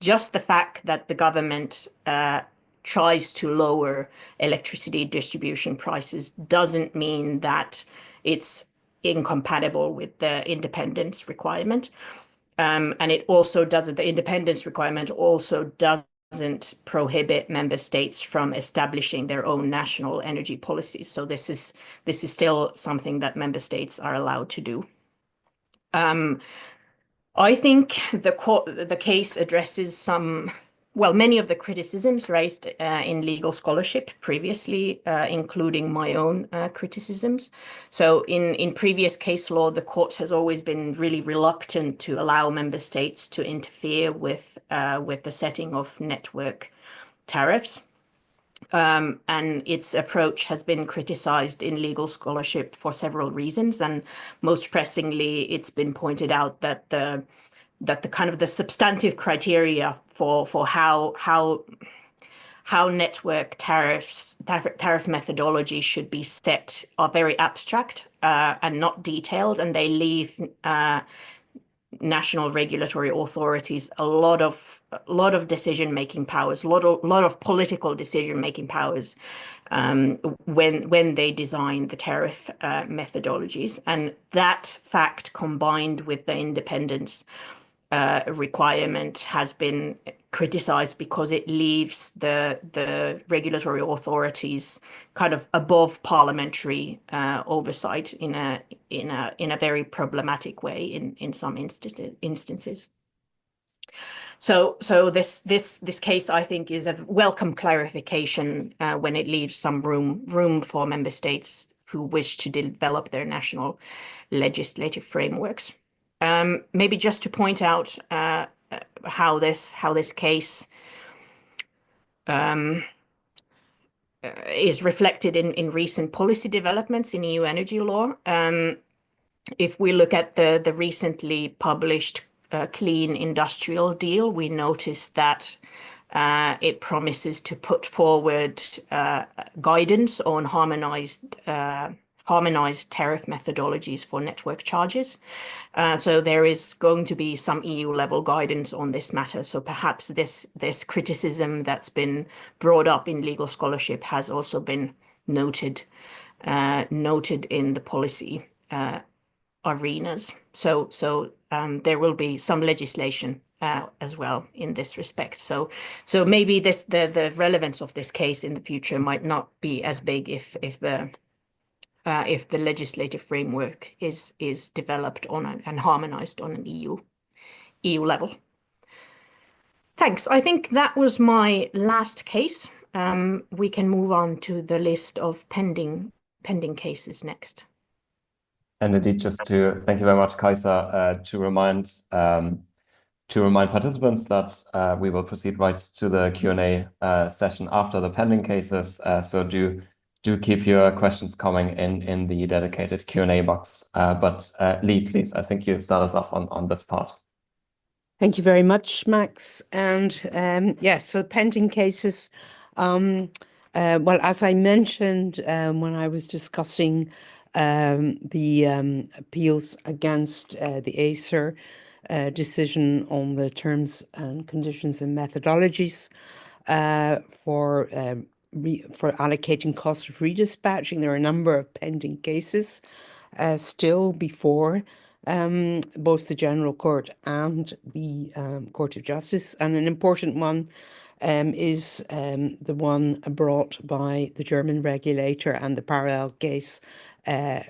just the fact that the government tries to lower electricity distribution prices doesn't mean that it's incompatible with the independence requirement. And it also doesn't, the independence requirement also doesn't prohibit member states from establishing their own national energy policies. So this is still something that member states are allowed to do. I think the case addresses many of the criticisms raised in legal scholarship previously, including my own criticisms. So in previous case law, the court has always been really reluctant to allow member states to interfere with the setting of network tariffs. And its approach has been criticized in legal scholarship for several reasons. And most pressingly, it's been pointed out that the kind of the substantive criteria for how network tariff methodology should be set are very abstract and not detailed, and they leave national regulatory authorities a lot of decision-making powers, a lot of political decision-making powers when they design the tariff methodologies. And that fact, combined with the independence requirement, has been criticized because it leaves the regulatory authorities kind of above parliamentary oversight in a very problematic way in some instances. So this case, I think, is a welcome clarification when it leaves some room for member states who wish to develop their national legislative frameworks. Maybe just to point out how this case is reflected in recent policy developments in EU energy law. If we look at the recently published Clean Industrial Deal, we notice that it promises to put forward guidance on harmonized tariff methodologies for network charges. So there is going to be some EU level guidance on this matter. So perhaps this criticism that's been brought up in legal scholarship has also been noted in the policy arenas. So there will be some legislation as well in this respect. So maybe the relevance of this case in the future might not be as big if the legislative framework is developed and harmonized on an EU level. Thanks. I think that was my last case. We can move on to the list of pending cases next. And indeed, just to thank you very much, Kaisa, to remind participants that we will proceed right to the Q&A session after the pending cases. So do keep your questions coming in the dedicated Q&A box. But Leigh, please, I think you start us off on this part. Thank you very much, Max. And yeah, so pending cases. Well, as I mentioned when I was discussing the appeals against the Acer decision on the terms and conditions and methodologies, for allocating costs of redispatching. There are a number of pending cases still before both the General Court and the Court of Justice. And an important one is the one brought by the German regulator and the parallel case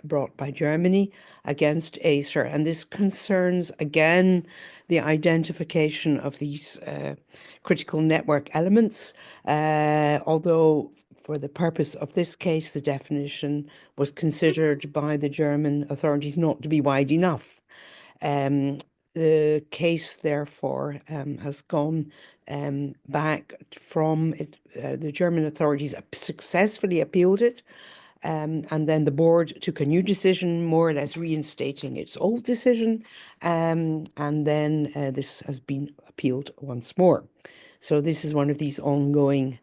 brought by Germany against Acer. And this concerns, again, the identification of these critical network elements, although for the purpose of this case, the definition was considered by the German authorities not to be wide enough. The case, therefore, has gone back from it. The German authorities successfully appealed it, and then the board took a new decision, more or less reinstating its old decision, and then this has been appealed once more. So this is one of these ongoing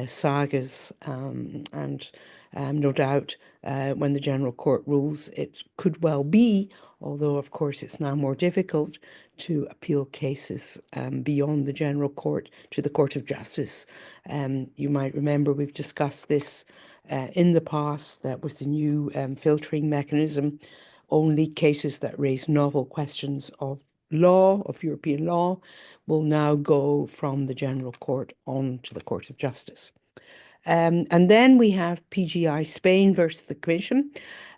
sagas, and no doubt when the General Court rules, it could well be, although of course it's now more difficult to appeal cases beyond the General Court to the Court of Justice. You might remember we've discussed this in the past, that with the new filtering mechanism, only cases that raise novel questions of law, of European law, will now go from the General Court on to the Court of Justice. And then we have PGI Spain versus the Commission.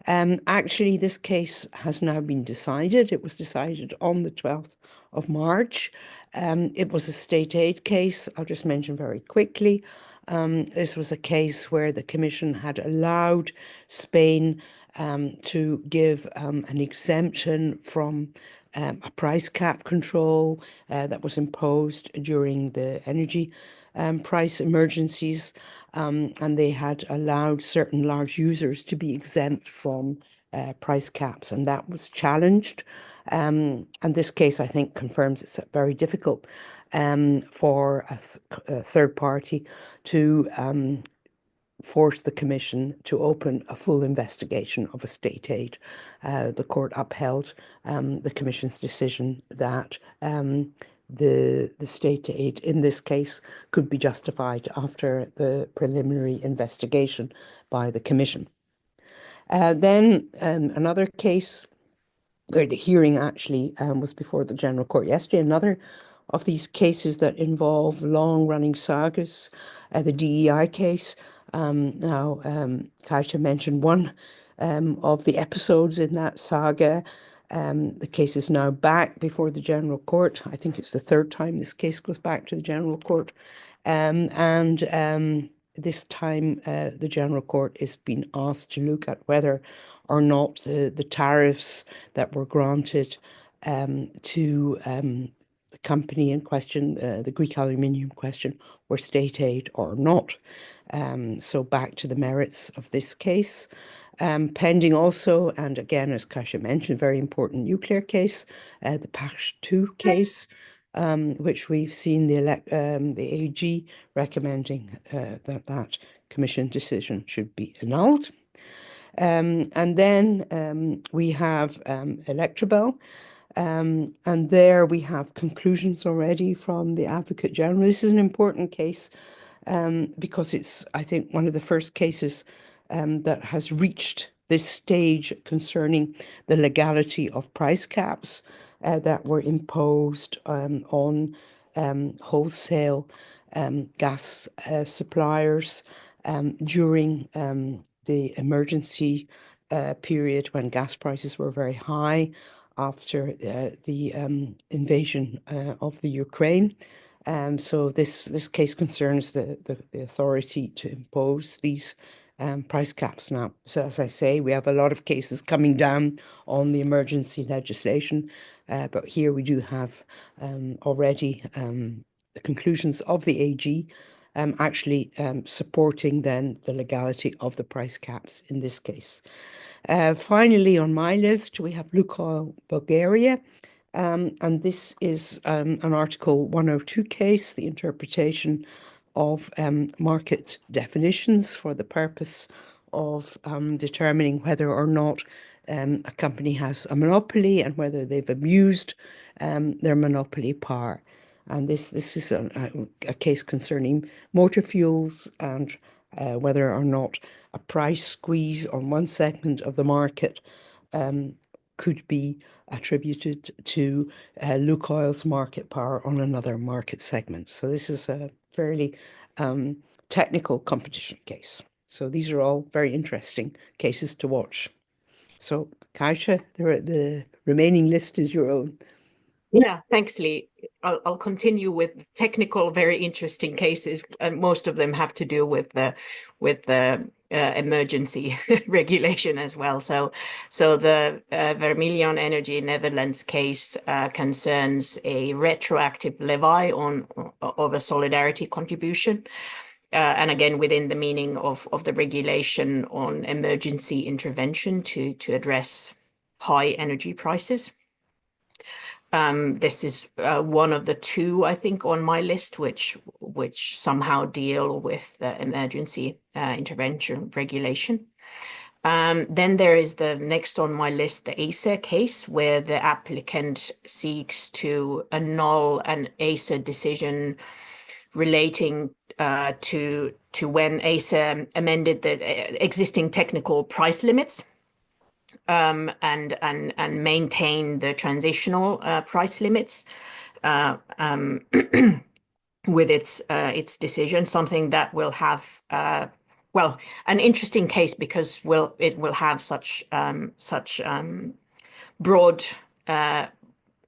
Actually, this case has now been decided. It was decided on the 12th of March. It was a state aid case. I'll just mention very quickly. This was a case where the Commission had allowed Spain to give an exemption from a price cap control that was imposed during the energy price emergencies, and they had allowed certain large users to be exempt from price caps, and that was challenged. And this case, I think, confirms it's very difficult for a third party to force the Commission to open a full investigation of a state aid. The court upheld the Commission's decision that the state aid in this case could be justified after the preliminary investigation by the Commission. Then another case where the hearing actually was before the General Court yesterday, another of these cases that involve long-running sagas, the DEI case. Now, Kaisa mentioned one of the episodes in that saga. The case is now back before the General Court. I think it's the third time this case goes back to the General Court. This time the General Court is being asked to look at whether or not the tariffs that were granted to the company in question, the Greek aluminium question, were state aid or not. So back to the merits of this case. Pending also, and again, as Kasia mentioned, very important nuclear case, the PACH 2 case, which we've seen the AG recommending that Commission decision should be annulled. And then we have Electrabel, and there we have conclusions already from the Advocate General. This is an important case because it's, I think, one of the first cases that has reached this stage concerning the legality of price caps that were imposed on wholesale gas suppliers during the emergency period when gas prices were very high after the invasion of the Ukraine. So this case concerns the authority to impose these price caps now. So as I say, we have a lot of cases coming down on the emergency legislation, but here we do have already the conclusions of the AG actually supporting then the legality of the price caps in this case. Finally, on my list, we have Lukoil Bulgaria. And this is an Article 102 case, the interpretation of market definitions for the purpose of determining whether or not a company has a monopoly and whether they've abused their monopoly power. And this is a case concerning motor fuels and whether or not a price squeeze on one segment of the market could be attributed to Lukoil's market power on another market segment. So this is a fairly technical competition case. So these are all very interesting cases to watch. So Kaisa, the remaining list is your own. Yeah, thanks, Leigh. I'll continue with technical, very interesting cases, and most of them have to do with the emergency regulation as well. So the Vermilion Energy Netherlands case concerns a retroactive levy of a solidarity contribution, and again within the meaning of the regulation on emergency intervention to address high energy prices. This is one of the two, I think, on my list, which somehow deal with the emergency intervention regulation. Then there is the next on my list, the ACER case, where the applicant seeks to annul an ACER decision relating to when ACER amended the existing technical price limits. And maintain the transitional price limits with its decision, something that will have well, an interesting case because it will have such broad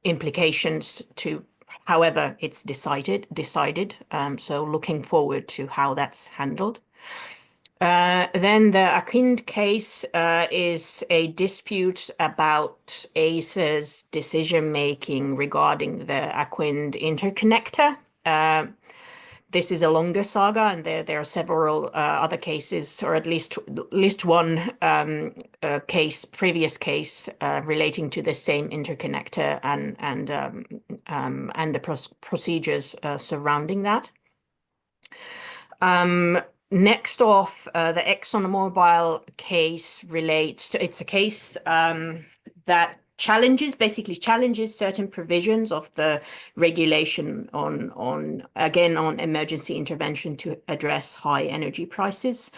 implications to however it's decided. So looking forward to how that's handled. Then the Aquind case is a dispute about ACER's decision-making regarding the Aquind interconnector. This is a longer saga, and there are several other cases, or at least one previous case relating to the same interconnector and the procedures surrounding that. Next off, the ExxonMobil case relates to, it's a case that basically challenges certain provisions of the regulation on emergency intervention to address high energy prices.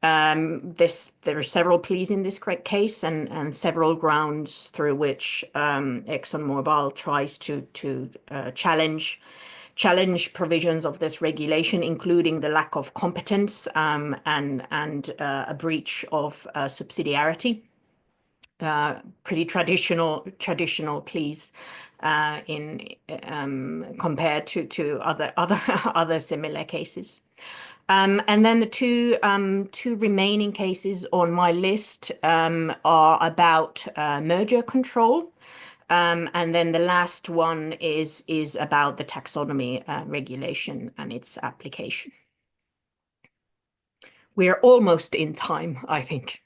There are several pleas in this case and several grounds through which ExxonMobil tries to challenge provisions of this regulation, including the lack of competence and a breach of subsidiarity. Pretty traditional pleas compared to other similar cases. And then the two remaining cases on my list are about merger control. And then the last one is about the taxonomy regulation and its application. We are almost in time, I think.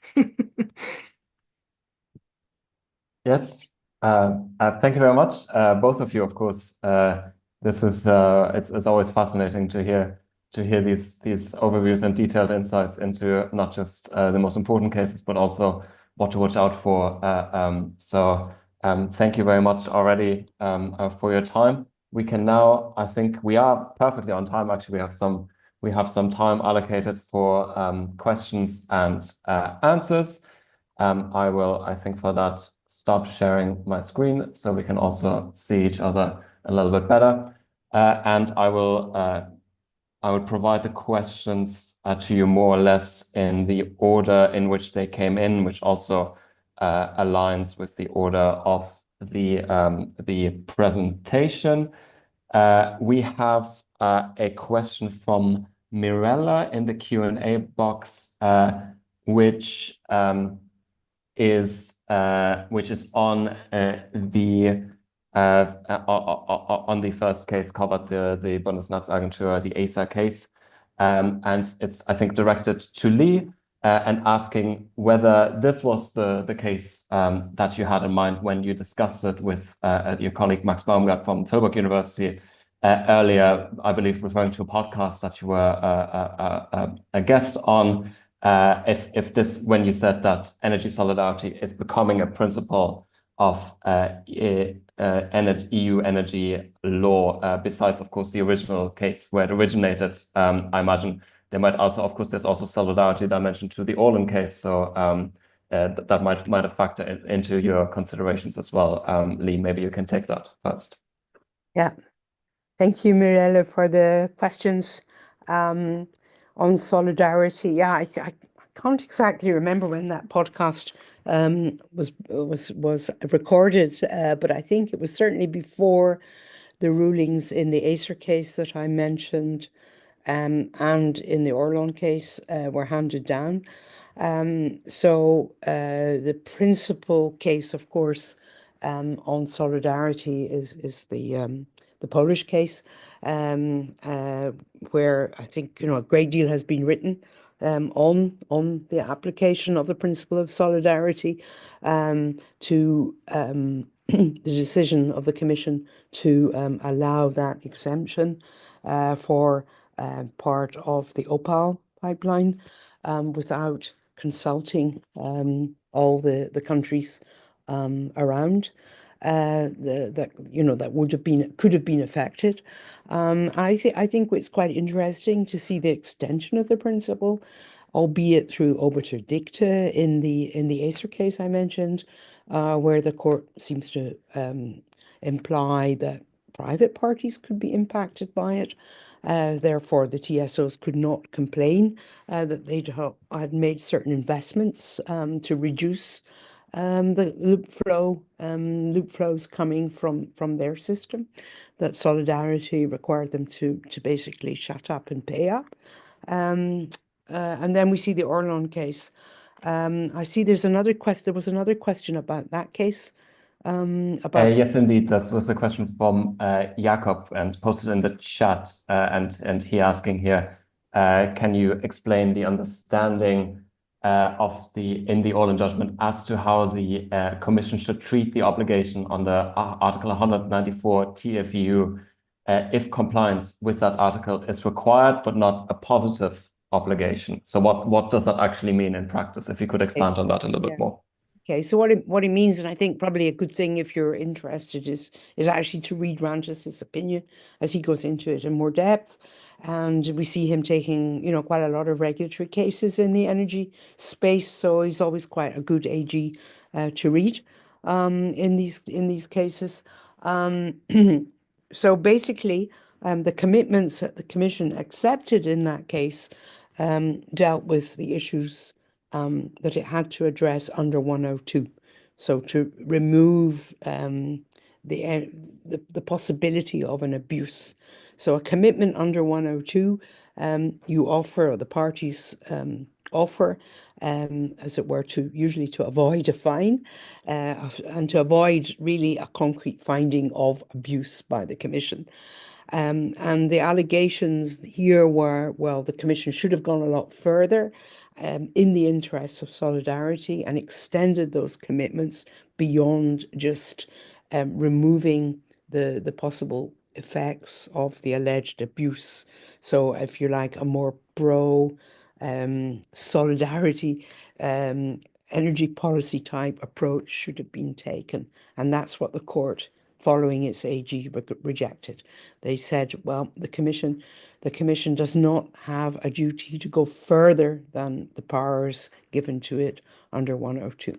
Yes, thank you very much, both of you. Of course, this is it's always fascinating to hear these overviews and detailed insights into not just the most important cases, but also what to watch out for. Thank you very much already for your time. We can now, I think we are perfectly on time. Actually, we have some time allocated for questions and answers. I will, I think, for that, stop sharing my screen so we can also see each other a little bit better. And I will provide the questions to you more or less in the order in which they came in, which also aligns with the order of the presentation. We have a question from Mirella in the Q&A box, which is on the first case covered, the Bundesnetzagentur, the ACER case, and it's, I think, directed to Leigh, and asking whether this was the case that you had in mind when you discussed it with your colleague Max Baumgart from Tilburg University earlier, I believe referring to a podcast that you were a guest on. If this, when you said that energy solidarity is becoming a principle of EU energy law, besides, of course, the original case where it originated. I imagine there might also, of course, there's also solidarity dimension to the Orlan case. So that might have factored into your considerations as well. Leigh, maybe you can take that first. Yeah. Thank you, Mirella, for the questions on solidarity. Yeah, I can't exactly remember when that podcast was recorded, but I think it was certainly before the rulings in the Acer case that I mentioned, and in the Orlan case were handed down. So the principal case, of course, on solidarity is the Polish case, where I think a great deal has been written on the application of the principle of solidarity to the decision of the Commission to allow that exemption for part of the Opal pipeline without consulting all the countries around that could have been affected. I think it's quite interesting to see the extension of the principle, albeit through obiter dicta in the Acer case I mentioned, where the court seems to imply that private parties could be impacted by it. Therefore, the TSOs could not complain that they'd had made certain investments to reduce the loop flows coming from their system. That solidarity required them to basically shut up and pay up. And then we see the Orlan case. I see there's another question. There was another question about that case. Yes, indeed. That was a question from Jakob and posted in the chat. And he asking here, can you explain the understanding in the Orlan judgment as to how the Commission should treat the obligation on the Article 194 TFEU if compliance with that article is required, but not a positive obligation? So what does that actually mean in practice? If you could expand on that a little bit more. Okay, so what it means, and I think probably a good thing if you're interested is actually to read Rangis's opinion as he goes into it in more depth. And we see him taking, quite a lot of regulatory cases in the energy space. So he's always quite a good AG to read in these cases. So basically, the commitments that the Commission accepted in that case dealt with the issues that it had to address under 102. So to remove the possibility of an abuse. So a commitment under 102, you offer, or the parties offer, as it were, usually to avoid a fine and to avoid really a concrete finding of abuse by the Commission. And the allegations here were, well, the Commission should have gone a lot further in the interests of solidarity and extended those commitments beyond just removing the possible effects of the alleged abuse. So if you like, a more solidarity energy policy type approach should have been taken. And that's what the court, following its AG, rejected. They said, well, the Commission does not have a duty to go further than the powers given to it under 102.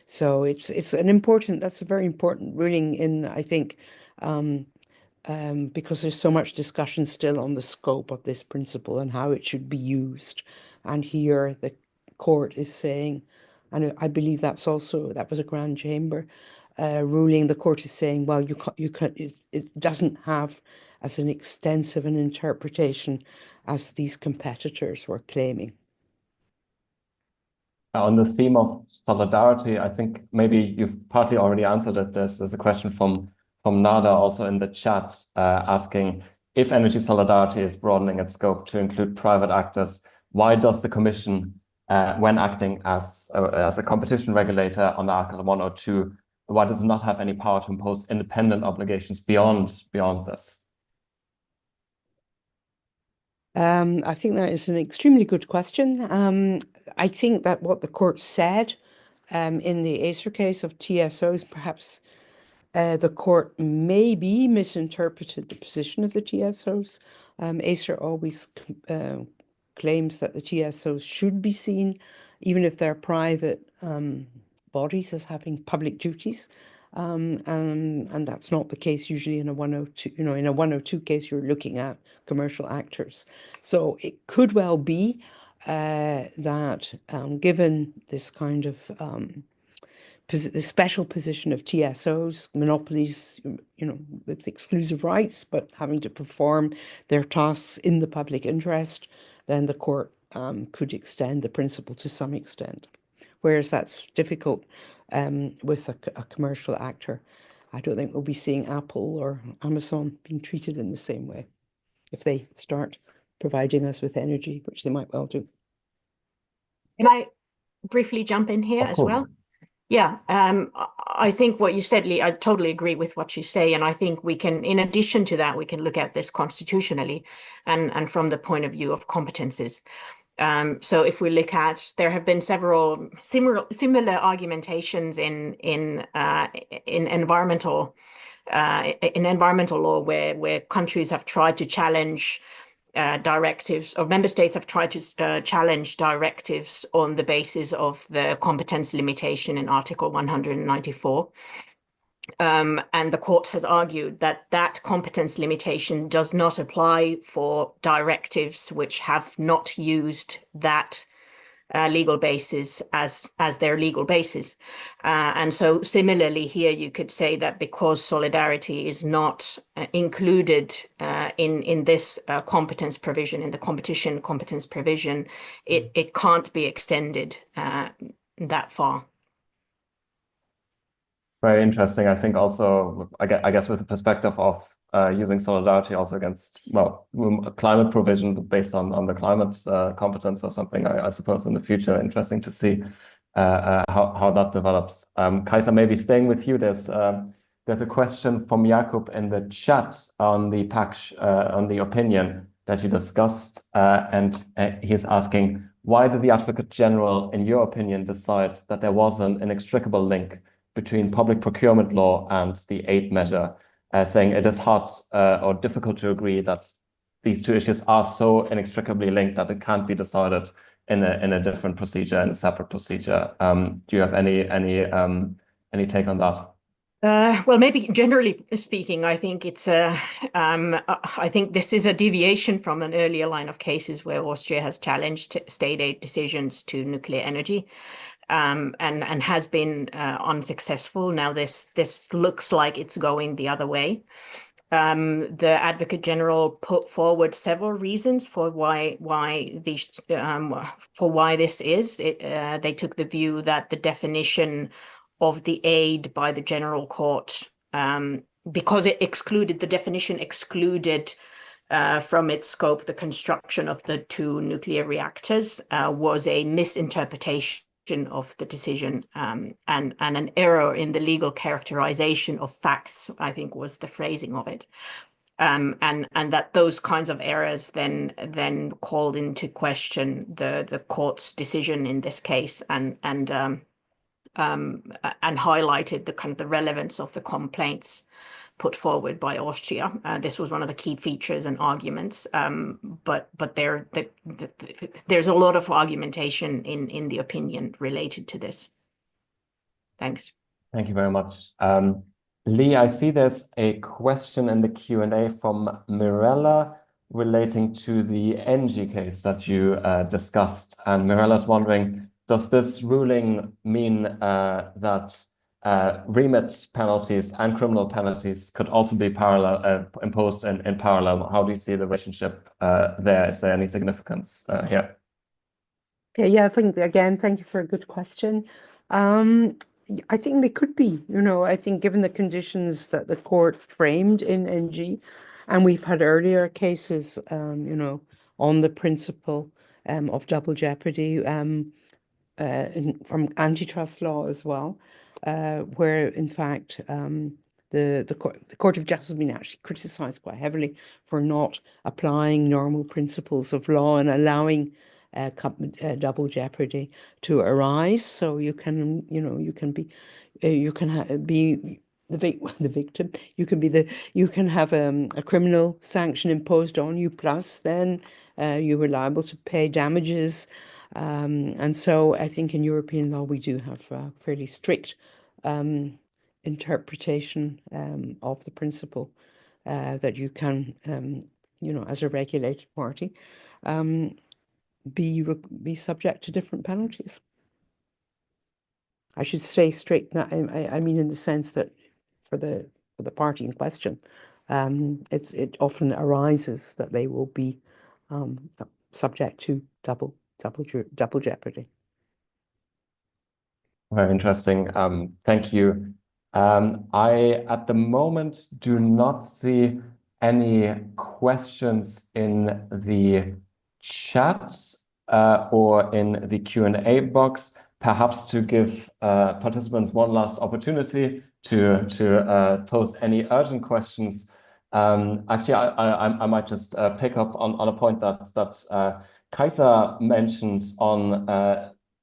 So that's a very important ruling in, I think, because there's so much discussion still on the scope of this principle and how it should be used. And here the court is saying, and I believe that was a Grand Chamber ruling. The court is saying, well, it doesn't have as an extensive an interpretation as these competitors were claiming. On the theme of solidarity, I think maybe you've partly already answered it. There's a question from Nada also in the chat asking, if energy solidarity is broadening its scope to include private actors, why does the Commission, when acting as a competition regulator on Article 102, why does it not have any power to impose independent obligations beyond this? I think that is an extremely good question. I think that what the court said in the Acer case of TSOs perhaps the court maybe misinterpreted the position of the TSOs. ACER always claims that the TSOs should be seen, even if they're private bodies, as having public duties. And that's not the case usually in a 102. In a 102 case, you're looking at commercial actors. So it could well be that given this kind of the special position of TSOs, monopolies, with exclusive rights, but having to perform their tasks in the public interest, then the court could extend the principle to some extent. Whereas that's difficult with a commercial actor. I don't think we'll be seeing Apple or Amazon being treated in the same way if they start providing us with energy, which they might well do. Can I briefly jump in here as well? Yeah, I think what you said, Leigh, I totally agree with what you say. And I think we can, in addition to that, we can look at this constitutionally and from the point of view of competences. So if we look at, there have been several similar argumentations in environmental law where countries have tried to challenge directives, or member states have tried to challenge directives on the basis of the competence limitation in Article 194. And the court has argued that that competence limitation does not apply for directives which have not used that legal basis as their legal basis. And so similarly here, you could say that because solidarity is not included in this competence provision, in the competition competence provision, it can't be extended that far. Very interesting. I think also, I guess with the perspective of using solidarity also against, well, climate provision based on the climate competence or something, I suppose in the future, interesting to see how that develops. Kaisa, maybe staying with you, there's a question from Jakub in the chat on the PAC, on the opinion that you discussed, and he's asking, why did the Advocate General, in your opinion, decide that there was an inextricable link between public procurement law and the aid measure, saying it is hard or difficult to agree that these two issues are so inextricably linked that it can't be decided in a different procedure, in a separate procedure. Do you have any take on that? Well, maybe generally speaking, I think it's I think this is a deviation from an earlier line of cases where Austria has challenged state aid decisions to nuclear energy. And has been unsuccessful. Now this looks like it's going the other way. The Advocate General put forward several reasons for why this is. They took the view that the definition of the aid by the General Court, because it excluded, the definition excluded from its scope the construction of the 2 nuclear reactors, was a misinterpretation of the decision and an error in the legal characterization of facts, I think was the phrasing of it. And that those kinds of errors then called into question the court's decision in this case and highlighted the kind of the relevance of the complaints put forward by Austria. This was one of the key features and arguments, but there's a lot of argumentation in the opinion related to this. Thanks. Thank you very much. Leigh, I see there's a question in the Q&A from Mirella relating to the ENGIE case that you discussed. And Mirella's wondering, does this ruling mean that remit penalties and criminal penalties could also be imposed in parallel? How do you see the relationship there? Is there any significance here? Okay, yeah, I think, again, thank you for a good question. I think they could be, I think given the conditions that the court framed in NG, and we've had earlier cases, on the principle of double jeopardy from antitrust law as well, where in fact the Court of Justice has been actually criticised quite heavily for not applying normal principles of law and allowing double jeopardy to arise. So you can be the victim. You can have a criminal sanction imposed on you, plus then you were liable to pay damages. And so I think in European law we do have fairly strict interpretation of the principle that you can, as a regulated party, be subject to different penalties. I should say strict. I mean in the sense that for the party in question, it often arises that they will be subject to double jeopardy. Very interesting. Thank you. I, at the moment, do not see any questions in the chat or in the Q&A box. Perhaps to give participants one last opportunity to post any urgent questions. Actually, I might just pick up on a point that Kaisa mentioned on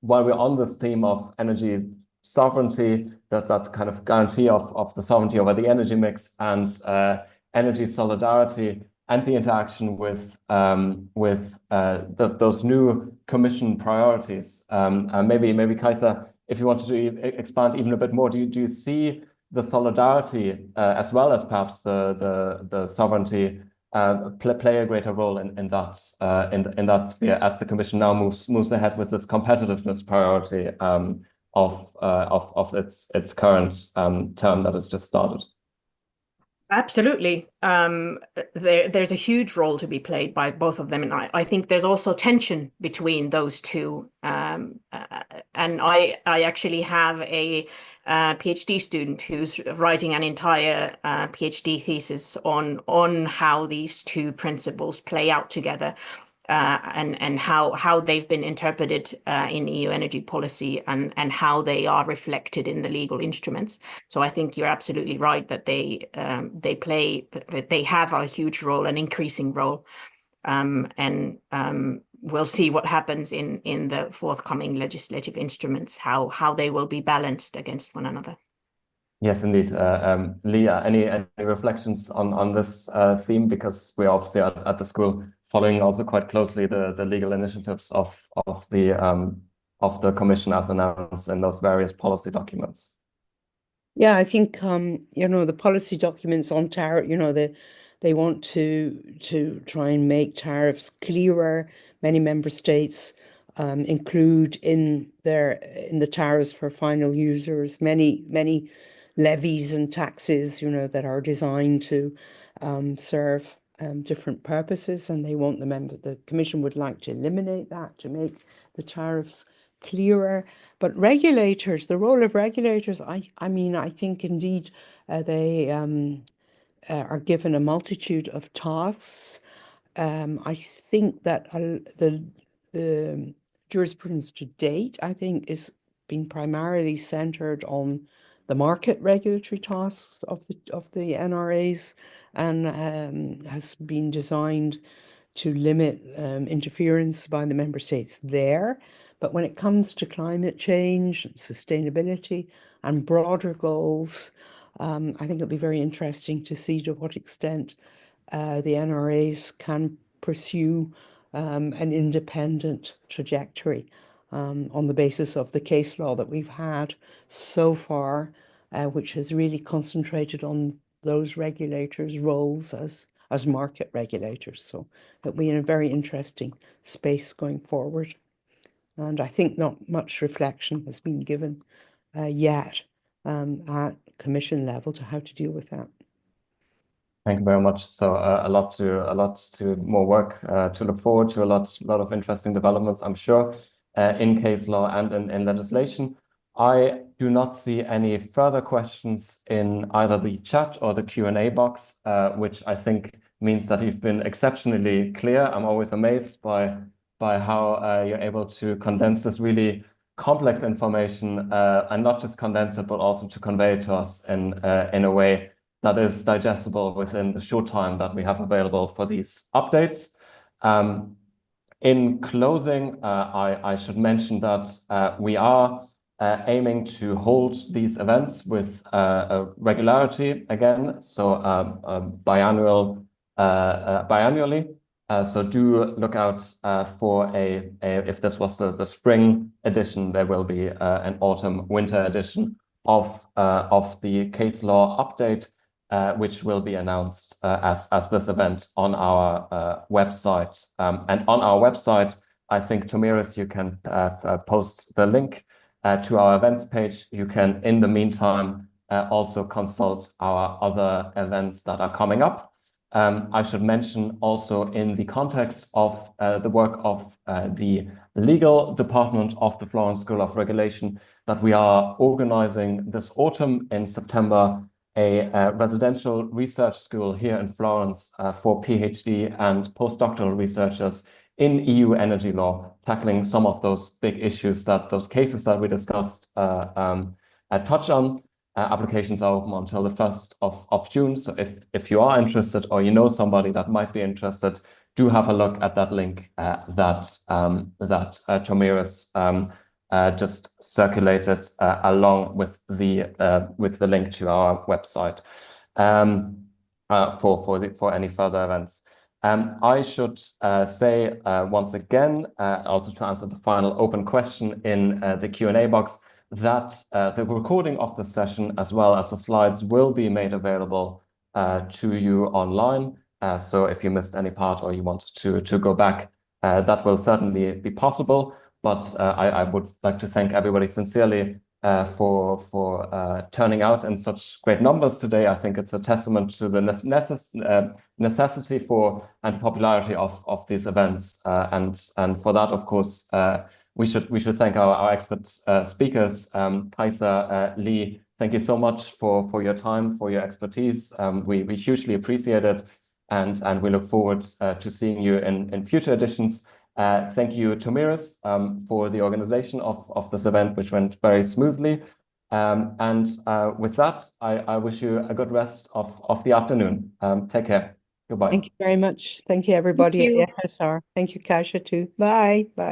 while we're on this theme of energy sovereignty, that kind of guarantee of the sovereignty over the energy mix and energy solidarity and the interaction with those new Commission priorities. Maybe Kaisa, if you wanted to expand even a bit more, do you see the solidarity as well as perhaps the sovereignty play a greater role in that sphere as the Commission now moves ahead with this competitiveness priority of its current term that has just started? Absolutely. There's a huge role to be played by both of them. And I think there's also tension between those two. And I actually have a PhD student who's writing an entire PhD thesis on how these two principles play out together. And how they've been interpreted in EU energy policy and how they are reflected in the legal instruments. So I think you're absolutely right that they have a huge role, an increasing role, and we'll see what happens in the forthcoming legislative instruments, how they will be balanced against one another. Yes, indeed. Leigh, any reflections on this theme? Because we're obviously at the school following also quite closely the legal initiatives of the Commission as announced in those various policy documents. Yeah, I think the policy documents on tariff, they want to try and make tariffs clearer. Many member states include in the tariffs for final users many levies and taxes, that are designed to serve different purposes, and they want the Commission would like to eliminate that to make the tariffs clearer. But regulators, the role of regulators, I mean, I think indeed they are given a multitude of tasks. I think that the jurisprudence to date, I think, is being primarily centered on the market regulatory tasks of the NRAs, and has been designed to limit interference by the member states there. But when it comes to climate change, sustainability, and broader goals, I think it'll be very interesting to see to what extent the NRAs can pursue an independent trajectory on the basis of the case law that we've had so far, which has really concentrated on those regulators' roles as market regulators. So it'll be in a very interesting space going forward. And I think not much reflection has been given yet at Commission level to how to deal with that. Thank you very much. So a lot to more work to look forward to, a lot of interesting developments, I'm sure, in case law and in legislation. I do not see any further questions in either the chat or the Q&A box, which I think means that you've been exceptionally clear. I'm always amazed by how you're able to condense this really complex information and not just condense it, but also to convey it to us in a way that is digestible within the short time that we have available for these updates. In closing, I should mention that we are aiming to hold these events with a regularity again, so biannually. So do look out for if this was the spring edition, there will be an autumn-winter edition of the case law update, which will be announced as this event on our website. And on our website, I think, Tomiris, you can post the link to our events page. You can, in the meantime, also consult our other events that are coming up. I should mention also in the context of the work of the legal department of the Florence School of Regulation that we are organizing this autumn in September a residential research school here in Florence for PhD and postdoctoral researchers in EU energy law, tackling some of those big issues those cases that we discussed touch on. Applications are open until the 1st of June. So if you are interested or you know somebody that might be interested, do have a look at that link that Tomiris just circulated along with the link to our website for any further events. I should say once again, also to answer the final open question in the Q&A box, that the recording of the session as well as the slides will be made available to you online. So if you missed any part or you wanted to go back, that will certainly be possible. But I would like to thank everybody sincerely for turning out in such great numbers today. I think it's a testament to the necessity for and popularity of these events. And for that, of course, we should thank our expert speakers. Kaisa, Leigh, thank you so much for your time, for your expertise. We hugely appreciate it, and we look forward to seeing you in future editions. Thank you, Tomiris, for the organization of this event, which went very smoothly. And with that, I wish you a good rest of the afternoon. Take care. Goodbye. Thank you very much. Thank you, everybody Thank you. at FSR. Thank you, Kaisa, too. Bye. Bye.